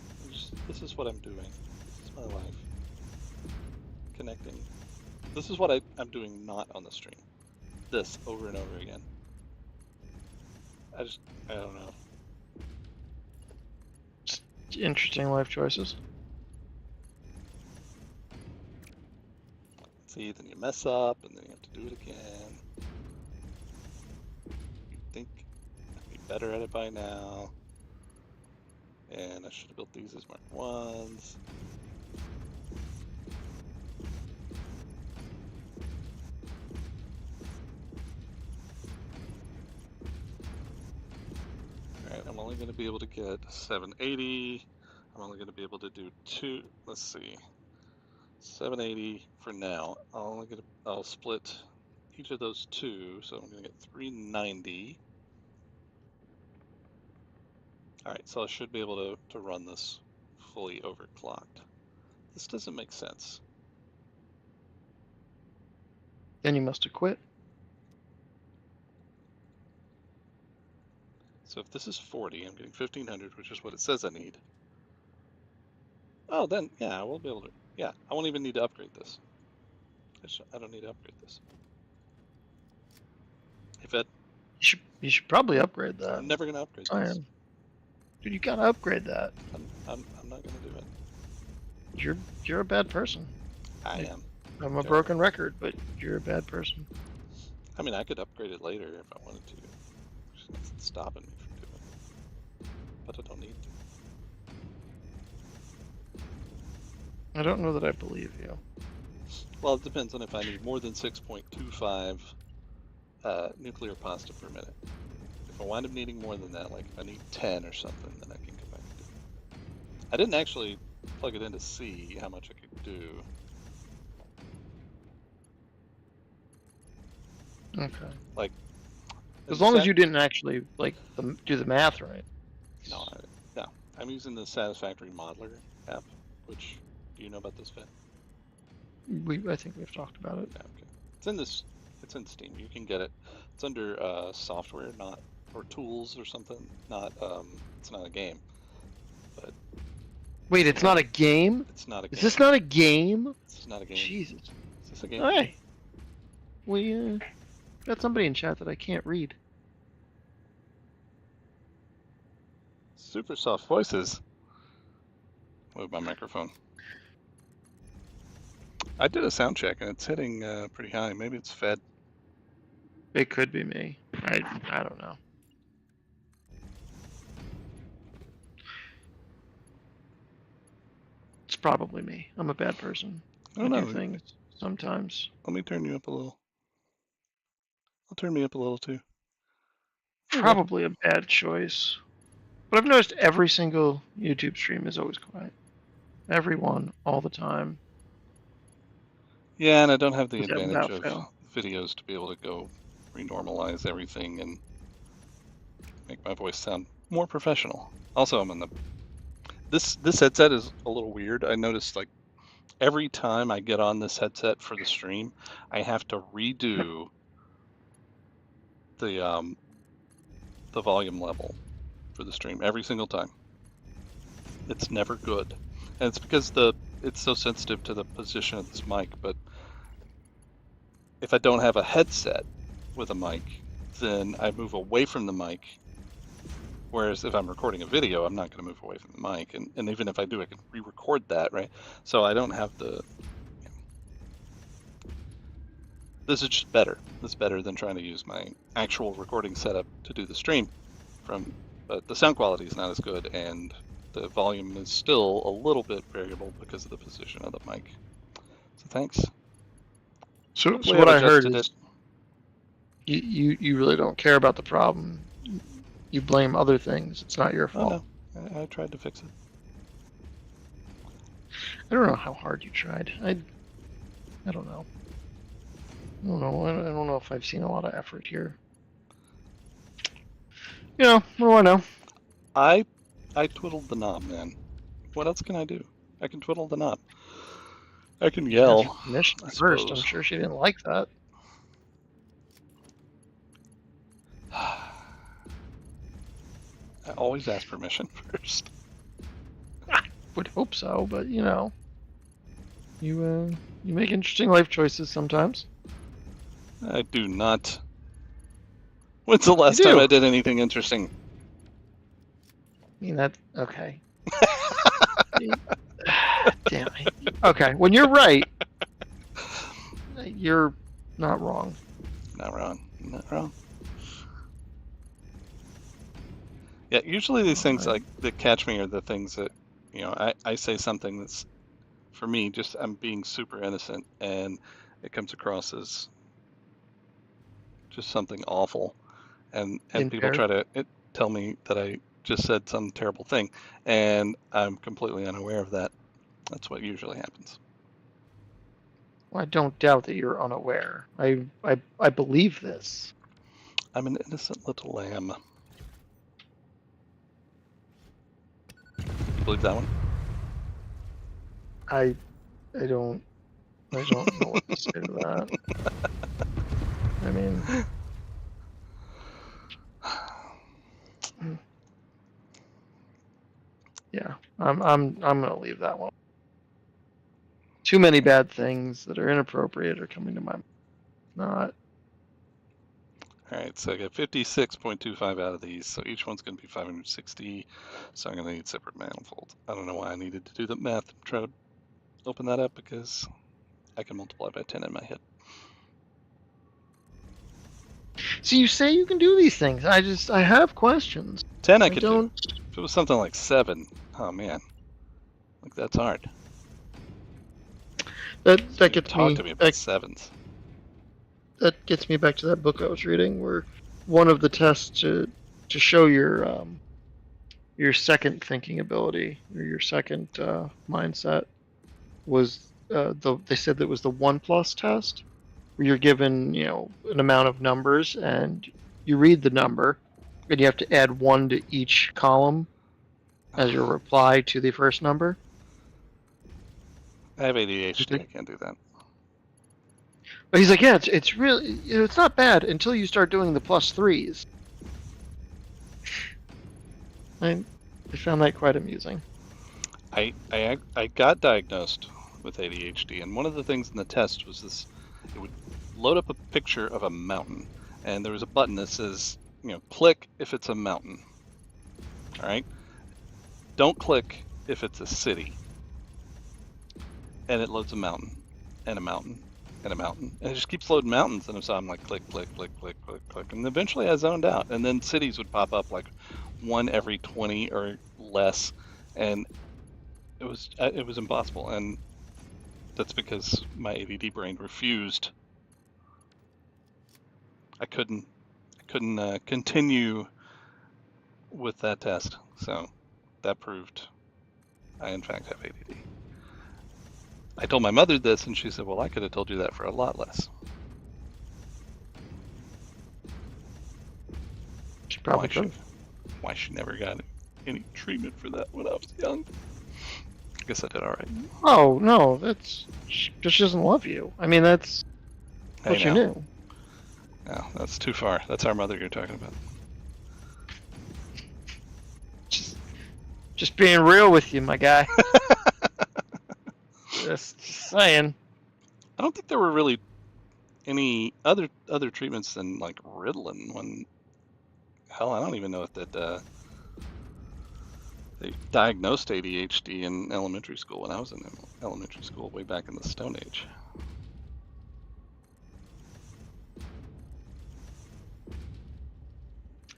This is what I'm doing. This is my life. Connecting. This is what I'm doing not on the stream. This over and over again. I don't know. Interesting life choices. See, then you mess up, and then you have to do it again. You'd think I'd be better at it by now. And I should have built these as Mark 1s. Alright, I'm gonna only going to be able to get 780. I'm only going to be able to do two. Let's see. 780 for now. I'll split each of those two, so I'm going to get 390. All right, so I should be able to run this fully overclocked. This doesn't make sense. Then you must have quit. So if this is 40, I'm getting 1500, which is what it says I need. Oh, then, yeah, I will be able to, yeah, I won't even need to upgrade this. I don't need to upgrade this. Hey, Fed. You should probably upgrade that. I'm never going to upgrade this. Dude, you gotta upgrade that. I'm not going to do it. You're a bad person. I am. I'm a broken record, but you're a bad person. I mean, I could upgrade it later if I wanted to. There's nothing stopping me from doing it. But I don't need to. I don't know that I believe you. Well, it depends on if I need more than 6.25 nuclear pasta per minute. If I wind up needing more than that, like if I need 10 or something, then I can come back and do it. I didn't actually plug it in to see how much I could do. Okay. Like, as long as you didn't actually like do the math right. No, I'm using the Satisfactory modeler app. Which, do you know about this, Fed? I think we've talked about it. Yeah, okay. It's in Steam. You can get it. It's under software, or tools or something. It's not a game. But wait, it's not a game? It's not a game. Is this not a game? This is not a game. Jesus. Is this a game? Hey. We got somebody in chat that I can't read. Super soft voices. Move my microphone. I did a sound check and it's hitting pretty high. Maybe it's Fed. It could be me. I don't know. It's probably me. I'm a bad person. I do things sometimes. Let me turn you up a little. I'll turn me up a little too. Probably a bad choice. But I've noticed every single YouTube stream is always quiet. Everyone, all the time. Yeah, and I don't have the advantage of videos to be able to go renormalize everything and make my voice sound more professional. Also, I'm in the... This headset is a little weird. I noticed, like, every time I get on this headset for the stream, I have to redo the volume level for the stream every single time. It's never good. And it's because it's so sensitive to the position of this mic, but if I don't have a headset with a mic, then I move away from the mic. Whereas if I'm recording a video, I'm not going to move away from the mic. And even if I do, I can re-record that, right? So I don't have the... This is just better. This is better than trying to use my actual recording setup to do the stream. But the sound quality is not as good, and the volume is still a little bit variable because of the position of the mic. So thanks. So what I heard is you really don't care about the problem. You blame other things. It's not your fault. Oh, no. I tried to fix it. I don't know how hard you tried. I don't know. I don't know if I've seen a lot of effort here. You know, what do I know? I twiddled the knob, man. What else can I do? I can twiddle the knob. I can yell. Permission first. I'm sure she didn't like that. I always ask permission first. I would hope so, but you know, you make interesting life choices sometimes. I do not. When's the last time I did anything interesting? I mean, that's okay. Damn it. Okay, when you're right, you're not wrong. Not wrong. Not wrong. Yeah, usually these things like that catch me are the things that, you know, I say something that's, for me, just I'm being super innocent, and it comes across as just something awful, and people try to tell me that I just said some terrible thing, and I'm completely unaware of that. That's what usually happens. Well, I don't doubt that you're unaware. I believe this. I'm an innocent little lamb. You believe that one? I don't know what to say to that. I mean, yeah, I'm gonna leave that one. Too many bad things that are inappropriate are coming to my mind. Not. All right, so I got 56.25 out of these, so each one's going to be 560. So I'm going to need separate manifolds. I don't know why I needed to do the math and try to open that up, because I can multiply by 10 in my head. So you say you can do these things. I have questions. 10 I could do. If it was something like 7, oh man, like that's hard. That gets Talk to me about sevens. That gets me back to that book I was reading, where one of the tests to show your second thinking ability or your second mindset was they said that was the 1+ test, where you're given an amount of numbers and you read the number and you have to add 1 to each column as your reply to the first number. I have ADHD. I can't do that. But he's like, yeah, it's really, it's not bad until you start doing the +3s. I found that quite amusing. I got diagnosed with ADHD, and one of the things in the test was this: it would load up a picture of a mountain, and there was a button that says, click if it's a mountain. All right, don't click if it's a city. And it loads a mountain, and a mountain, and a mountain, and it just keeps loading mountains. And so I'm like, click, click, click, click, click, click, and eventually I zoned out. And then cities would pop up like 1 every 20 or less, and it was impossible. And that's because my ADD brain refused. I couldn't continue with that test. So that proved I in fact have ADD. I told my mother this, and she said, well, I could have told you that for a lot less. She probably could. Why she never got any treatment for that when I was young. I guess I did all right. Oh, no, that's just she doesn't love you. I mean, that's what you knew. No, that's too far. That's our mother you're talking about. Just being real with you, my guy. Just saying. I don't think there were really any other treatments than like Ritalin. When hell, I don't even know if that they diagnosed ADHD in elementary school when I was in elementary school way back in the Stone Age.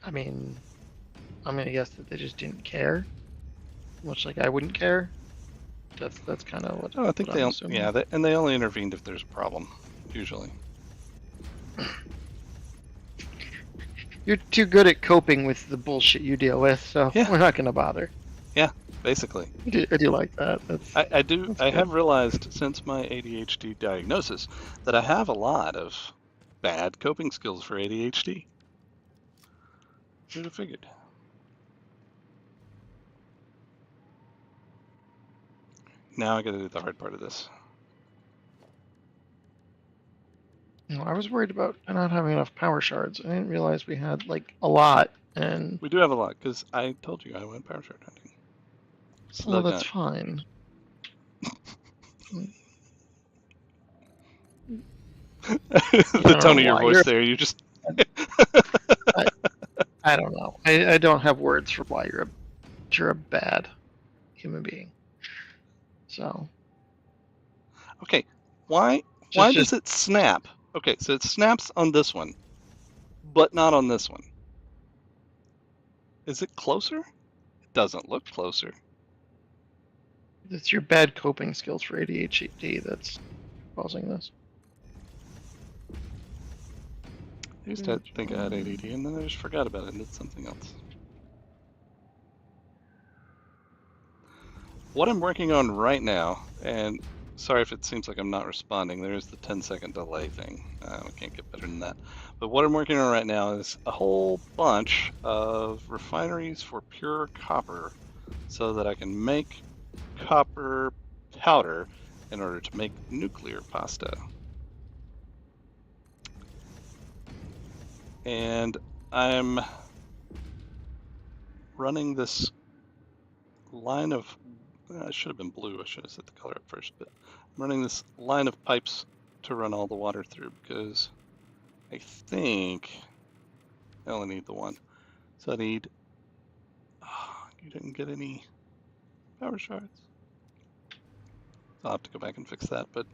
I mean, I'm gonna guess that they just didn't care, much like I wouldn't care. That's kind of what. Oh, I think they only intervened if there's a problem, usually. You're too good at coping with the bullshit you deal with, so we're not gonna bother. Yeah, basically. I do like that. I do. I have realized since my ADHD diagnosis that I have a lot of bad coping skills for ADHD. Should have figured. Now I gotta do the hard part of this. No, I was worried about not having enough power shards. I didn't realize we had like a lot, and we do have a lot because I told you I went power shard hunting. So that's fine. The tone of your voice there, you just. I don't know. I don't have words for why you're a bad human being. So. Okay, why does it snap? Okay, so it snaps on this one, but not on this one. Is it closer? It doesn't look closer. It's your bad coping skills for ADHD that's causing this. I used to think I had ADD, and then I just forgot about it and did something else. What I'm working on right now, and sorry if it seems like I'm not responding, there is the 10-second delay thing. I can't get better than that. But what I'm working on right now is a whole bunch of refineries for pure copper so that I can make copper powder in order to make nuclear pasta. And I'm running this line of, it should have been blue, I should have set the color up first, but I'm running this line of pipes to run all the water through because I think I only need the one. So I need, oh, you didn't get any power shards. I'll have to go back and fix that, but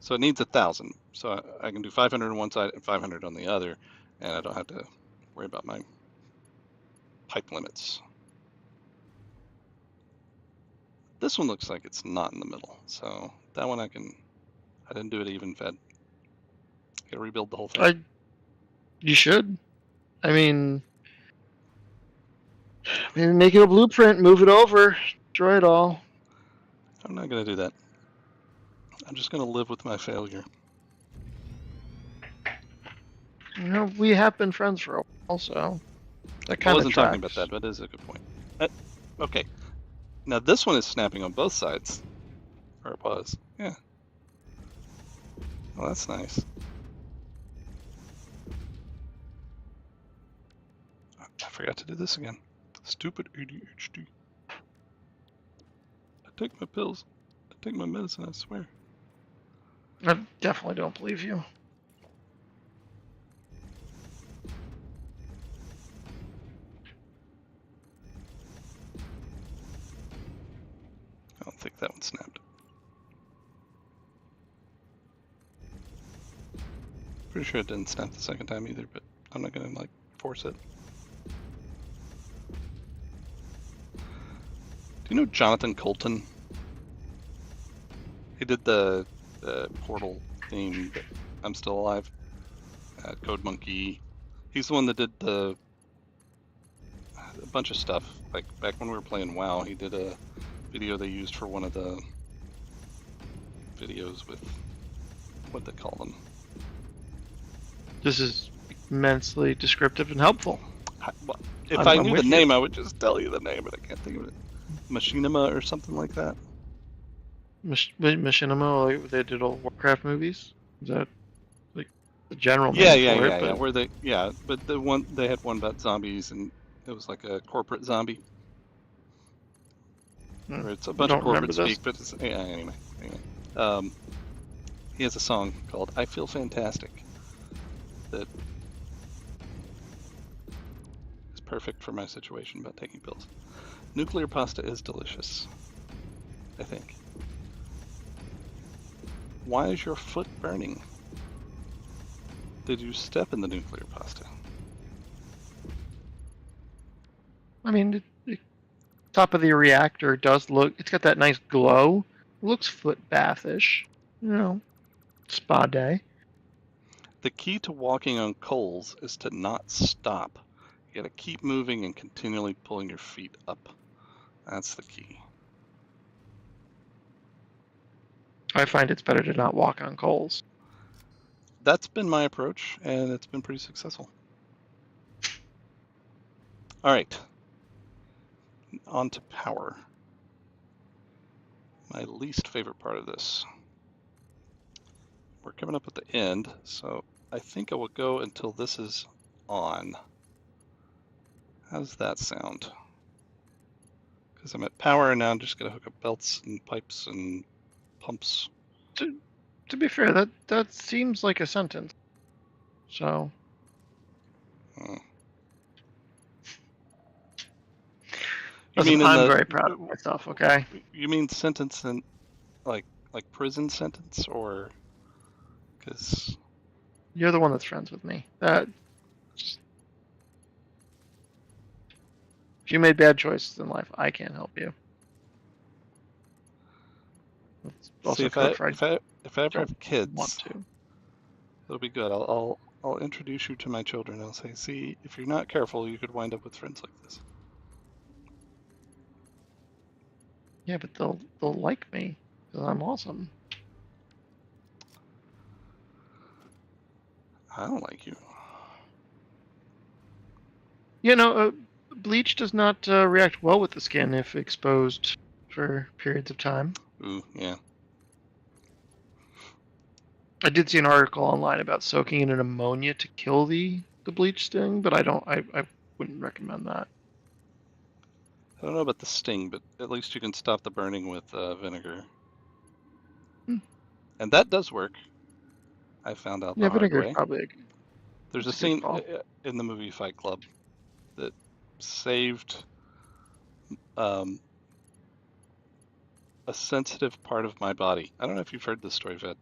so it needs 1,000. So I can do 500 on one side and 500 on the other, and I don't have to worry about my pipe limits. This one looks like it's not in the middle, so that one I didn't do it even fed. Gotta rebuild the whole thing. You should. I mean, maybe make it a blueprint, move it over, destroy it all. I'm not gonna do that. I'm just gonna live with my failure. You know, we have been friends for a while, so that I kind of wasn't talking tracks. about that, but it is a good point. Okay, now this one is snapping on both sides, or it was. Yeah. Well, that's nice. I forgot to do this again. Stupid ADHD. I take my pills. I take my medicine, I swear. I definitely don't believe you. I don't think that one snapped. Pretty sure it didn't snap the second time either, but I'm not gonna like force it. Do you know Jonathan Colton? He did the Portal theme, but I'm Still Alive. Code Monkey. He's the one that did a bunch of stuff. Like back when we were playing WoW, he did a video they used for one of the videos with what they call them. This is immensely descriptive and helpful. Well, if I knew the name, I would just tell you the name, but I can't think of it. Machinima or something like that. Machinima, like they did all Warcraft movies. Is that like the general name Yeah. for it? Where they, but the one they had one about zombies, and it was like a corporate zombie. Where it's a bunch of corporate speak, but it's, yeah, anyway. He has a song called "I Feel Fantastic" that is perfect for my situation about taking pills. Nuclear pasta is delicious, I think. Why is your foot burning? Did you step in the nuclear pasta? I mean, the top of the reactor does look, it's got that nice glow. It looks foot bathish. You know, spa day. The key to walking on coals is to not stop. You gotta keep moving and continually pulling your feet up. That's the key. I find it's better to not walk on coals. That's been my approach, and it's been pretty successful. All right. On to power. My least favorite part of this. We're coming up at the end, so I think I will go until this is on. How does that sound? Because I'm at power, and now I'm just going to hook up belts and pipes and pumps. To be fair, that seems like a sentence. So. You mean I'm very proud of myself. Okay. You mean sentence in like prison sentence, or because you're the one that's friends with me. If you made bad choices in life, I can't help you. See, if I ever have kids, it'll be good. I'll introduce you to my children. I'll say, see, if you're not careful, you could wind up with friends like this. Yeah, but they'll like me because I'm awesome. I don't like you. You know, bleach does not react well with the skin if exposed for periods of time. Ooh, yeah. I did see an article online about soaking it in ammonia to kill the bleach sting, but I wouldn't recommend that. I don't know about the sting, but at least you can stop the burning with vinegar. And that does work. I found out Yeah, the hard vinegar is way. probably There's a a good scene call. in the movie Fight Club that saved um, a sensitive part of my body. I don't know if you've heard this story, Ved.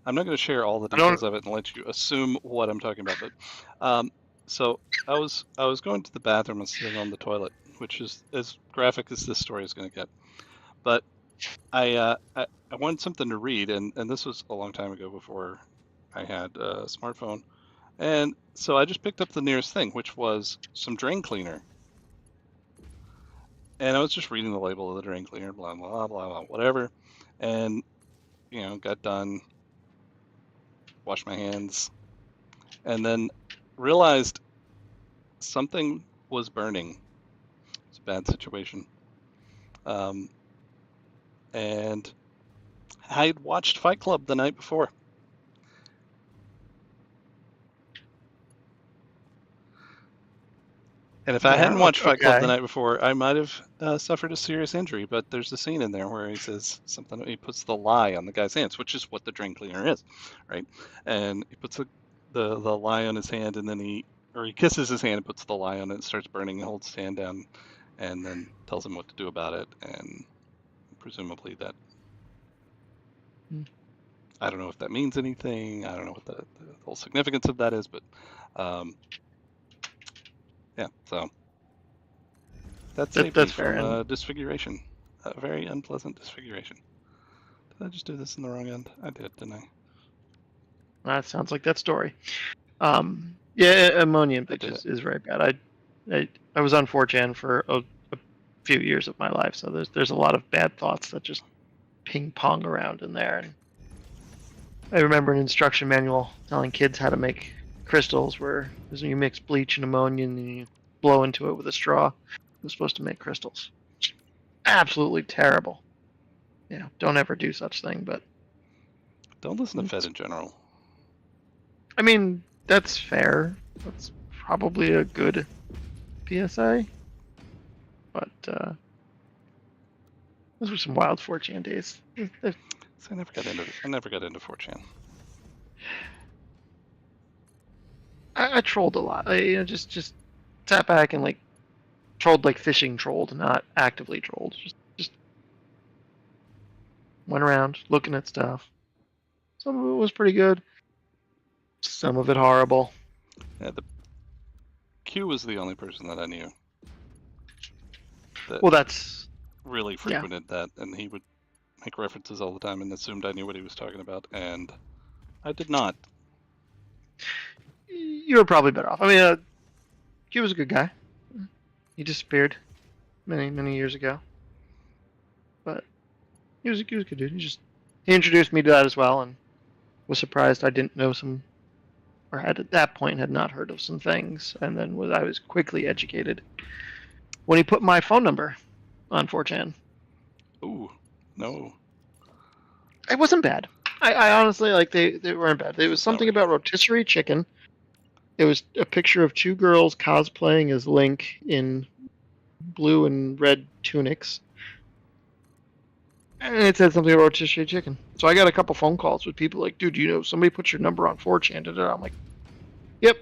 I'm not going to share all the I don't. details of it and let you assume what I'm talking about, but so I was going to the bathroom and sitting on the toilet, which is as graphic as this story is going to get. But I wanted something to read, and this was a long time ago before I had a smartphone, and so I just picked up the nearest thing, which was some drain cleaner. And I was just reading the label of the drain cleaner, blah blah blah blah, whatever, and got done, washed my hands, and then realized something was burning. It's a bad situation. And I had watched Fight Club the night before. And if I hadn't Yeah. watched Fight Club the Okay. night before, I might have suffered a serious injury. But there's a scene in there where he says something. He puts the lye on the guy's hands, which is what the drain cleaner is, right? And he puts the lye on his hand, and then he kisses his hand and puts the lye on it and starts burning. And holds his hand down, and then tells him what to do about it. And presumably that. I don't know if that means anything. I don't know what the whole significance of that is, but yeah. So that saved me That's fair. from And disfiguration, a very unpleasant disfiguration. Did I just do this in the wrong end? I did, didn't I? that sounds like that story. Yeah, ammonia bleach did is very bad. I was on 4chan for a few years of my life, so there's a lot of bad thoughts that just ping pong around in there. And I remember an instruction manual telling kids how to make crystals, where you mix bleach and ammonia and then you blow into it with a straw. It was supposed to make crystals. Absolutely terrible. Don't ever do such thing. But Don't listen to Fed in general. I mean, that's fair. That's probably a good PSA. But those were some wild 4chan days. So I never got into 4chan. I trolled a lot. I just sat back and trolled like fishing trolled, not actively trolled. Just went around looking at stuff. Some of it was pretty good. Some of it horrible. Yeah, the Q was the only person that I knew that Well, that's really frequented that, and he would make references all the time and assumed I knew what he was talking about, and I did not. You were probably better off. I mean, Q was a good guy. He disappeared many years ago, but he was a good dude. He introduced me to that as well, and was surprised I didn't know some, or at that point had not heard of some things, and then I was quickly educated when he put my phone number on 4chan. Ooh, no. It wasn't bad. I honestly they weren't bad. It was something about rotisserie chicken. It was a picture of two girls cosplaying as Link in blue and red tunics. And it said something about rotisserie chicken. So I got a couple phone calls with people like, dude, somebody put your number on 4chan. I'm like, yep.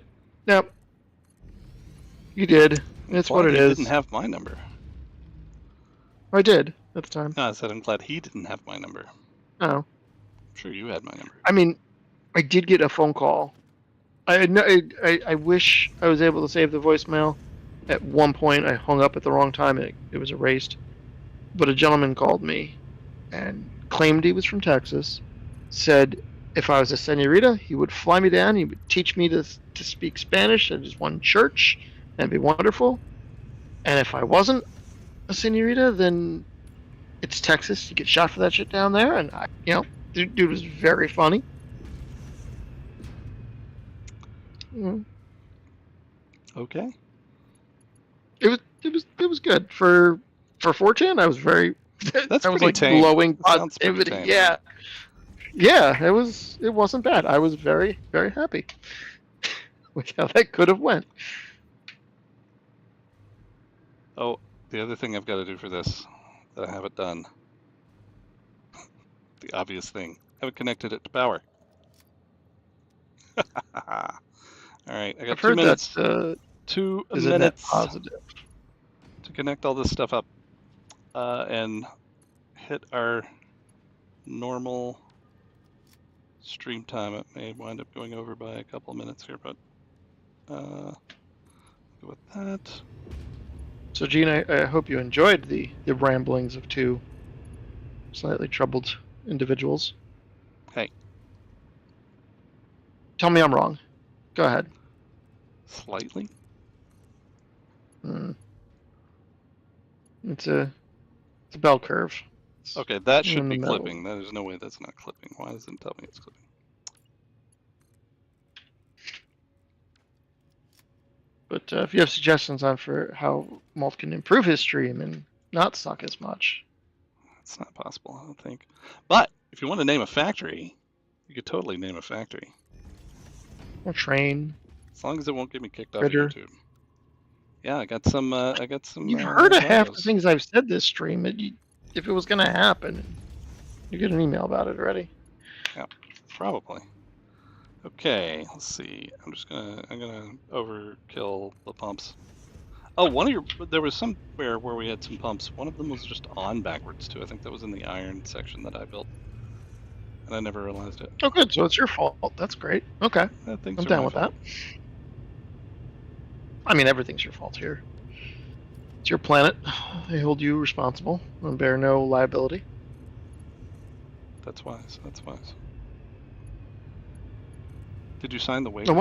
You did. It's what it is. Didn't have my number. I did at the time. No, I said I'm glad he didn't have my number. Oh. I'm sure you had my number. I mean, I did get a phone call. I wish I was able to save the voicemail. At one point, I hung up at the wrong time. It was erased. But a gentleman called me and claimed he was from Texas. Said if I was a senorita, he would fly me down. He would teach me to speak Spanish at his one church. And it'd be wonderful. And if I wasn't a senorita, then It's Texas. You get shot for that shit down there, and dude was very funny. Okay. It was good for 4chan. I was very That's I was pretty like tame. glowing That sounds pretty positivity. tame. Yeah. It wasn't bad. I was very very happy with how that could have went. Oh, the other thing I've got to do for this that I haven't done, the obvious thing, I haven't connected it to power. All right, I got I've 2 heard that minutes. 2 is a net minutes positive. to connect all this stuff up and hit our normal stream time. It may wind up going over by a couple of minutes here, but go with that. So, Gene, I hope you enjoyed the ramblings of two slightly troubled individuals. Hey. Tell me I'm wrong. Go ahead. Slightly? It's a bell curve. Okay, that should be clipping. There's no way that's not clipping. Why doesn't it tell me it's clipping? But if you have suggestions on for how Molt can improve his stream and not suck as much. It's not possible, I don't think. But if you want to name a factory, you could totally name a factory. Or train. As long as it won't get me kicked Critter. off of YouTube. Yeah, I got some. You've heard of half the things I've said this stream. If it was going to happen, you get an email about it already. Yeah, probably. Okay, let's see. I'm gonna overkill the pumps. Oh, there was somewhere where we had some pumps. One of them was just on backwards too. I think that was in the iron section that I built, and I never realized it. Oh, good. So it's your fault. That's great. Okay, I'm down with that. I mean, everything's your fault here. It's your planet. They hold you responsible and bear no liability. That's wise. That's wise. Did you sign the waiver?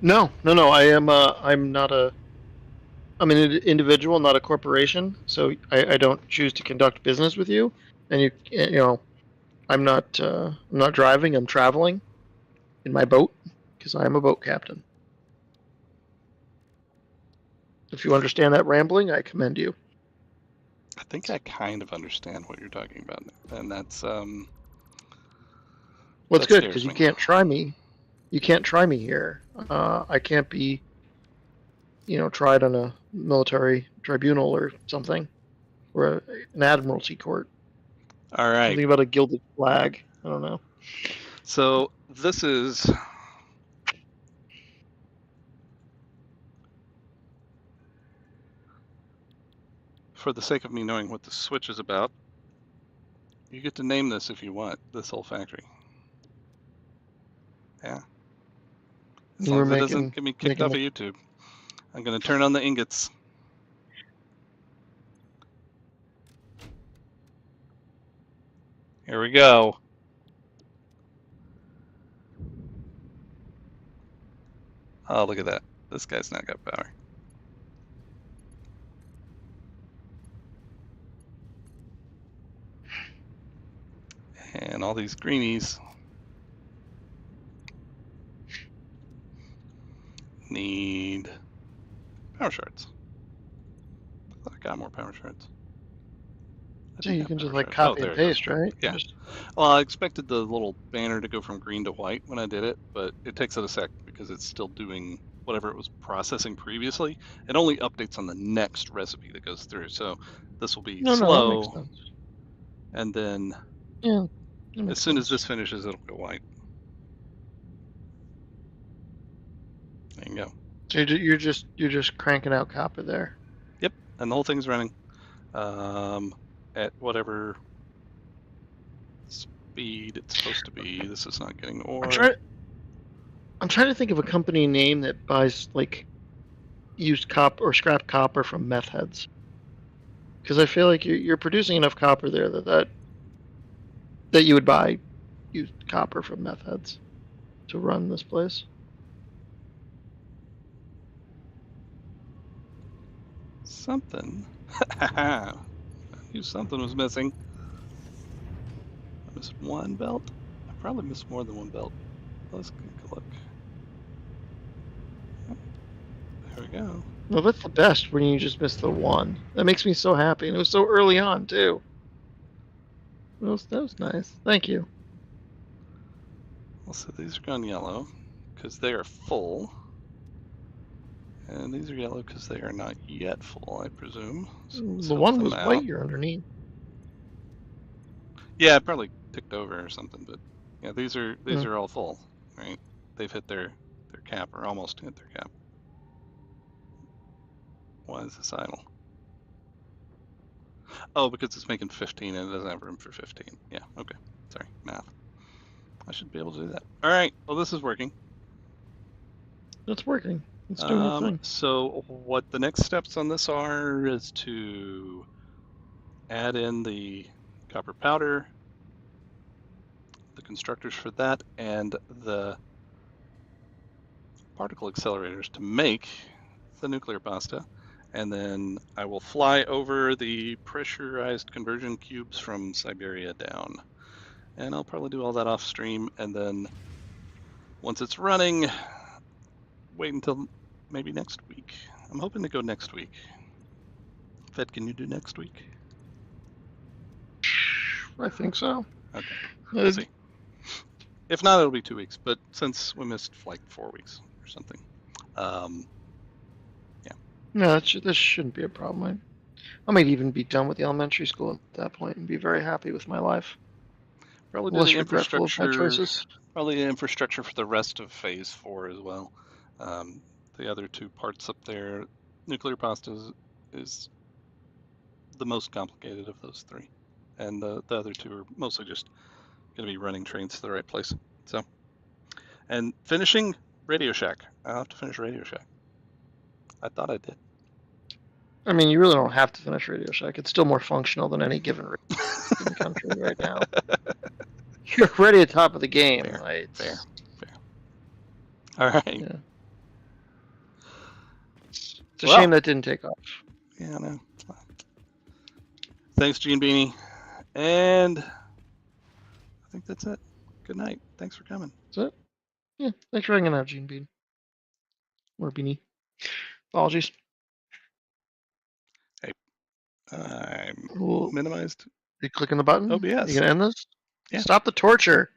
No. I'm not a. I'm an individual, not a corporation. So I don't choose to conduct business with you. And I'm not driving. I'm traveling in my boat because I am a boat captain. If you understand that rambling, I commend you. I think I kind of understand what you're talking about, and that's well, it's good because you can't try me. You can't try me here. I can't be, tried on a military tribunal or something, or an admiralty court. All right. Something about a gilded flag. I don't know. So this is. For the sake of me knowing what the Switch is about, you get to name this if you want, this whole factory. Yeah. As long as it doesn't get me kicked off of YouTube. I'm going to turn on the ingots. Here we go. Oh, look at that. This guy's not got power. And all these greenies need power shards. I thought I got more power shards. So you can just like copy and paste, right? Yeah. Well, I expected the little banner to go from green to white when I did it, but it takes it a sec because it's still doing whatever it was processing previously. It only updates on the next recipe that goes through. So this will be slow. That makes sense. And then as soon as this finishes, it'll go white. There you go. So you're just cranking out copper there. Yep, and the whole thing's running at whatever speed it's supposed to be. This is not getting ore. I'm trying to think of a company name that buys like used copper or scrap copper from meth heads, because I feel like you're producing enough copper there that you would buy used copper from meth heads to run this place. knew something was missing. I missed one belt. I probably missed more than one belt. Let's take a look. There we go. Well, that's the best when you just miss the one. That makes me so happy, and it was so early on too. That was nice. Thank you. Well, so these are gone yellow because they are full. And these are yellow because they are not yet full, I presume. So the one was out. white here underneath. Yeah, it probably ticked over or something, but yeah, these are all full, right? They've hit their cap or almost hit their cap. Why is this idle? Oh, because it's making 15 and it doesn't have room for 15. Yeah, okay. Sorry, math. I should be able to do that. All right, well, this is working. It's working. It's doing its thing. So what the next steps on this are is to add in the copper powder, the constructors for that, and the particle accelerators to make the nuclear pasta. And then I will fly over the pressurized conversion cubes from Siberia down. And I'll probably do all that off stream. And then once it's running, wait until maybe next week. I'm hoping to go next week. Fed, can you do next week? I think so. Okay, we'll see. If not, it'll be 2 weeks. But since we missed like 4 weeks or something, yeah. No, this shouldn't be a problem. I might even be done with the elementary school at that point and be very happy with my life. Probably do less the regretful of my choices. Probably the infrastructure for the rest of Phase 4 as well. The other two parts up there, nuclear pasta is the most complicated of those three, and the other two are mostly just going to be running trains to the right place. So, and finishing Radio Shack. I'll have to finish Radio Shack. I thought I did. I mean, you really don't have to finish Radio Shack. It's still more functional than any given radio in the country right now. You're already at the top of the game. Fair, right? fair. All right. Yeah. It's a shame that didn't take off. Yeah, I know. Thanks, Gene Beanie. And I think that's it. Good night. Thanks for coming. That's it? Yeah, thanks for hanging out, Gene Bean. Or Beanie. Apologies. Hey, I'm Ooh. minimized. Are you clicking the button? OBS. You gonna end this? Yeah. Stop the torture.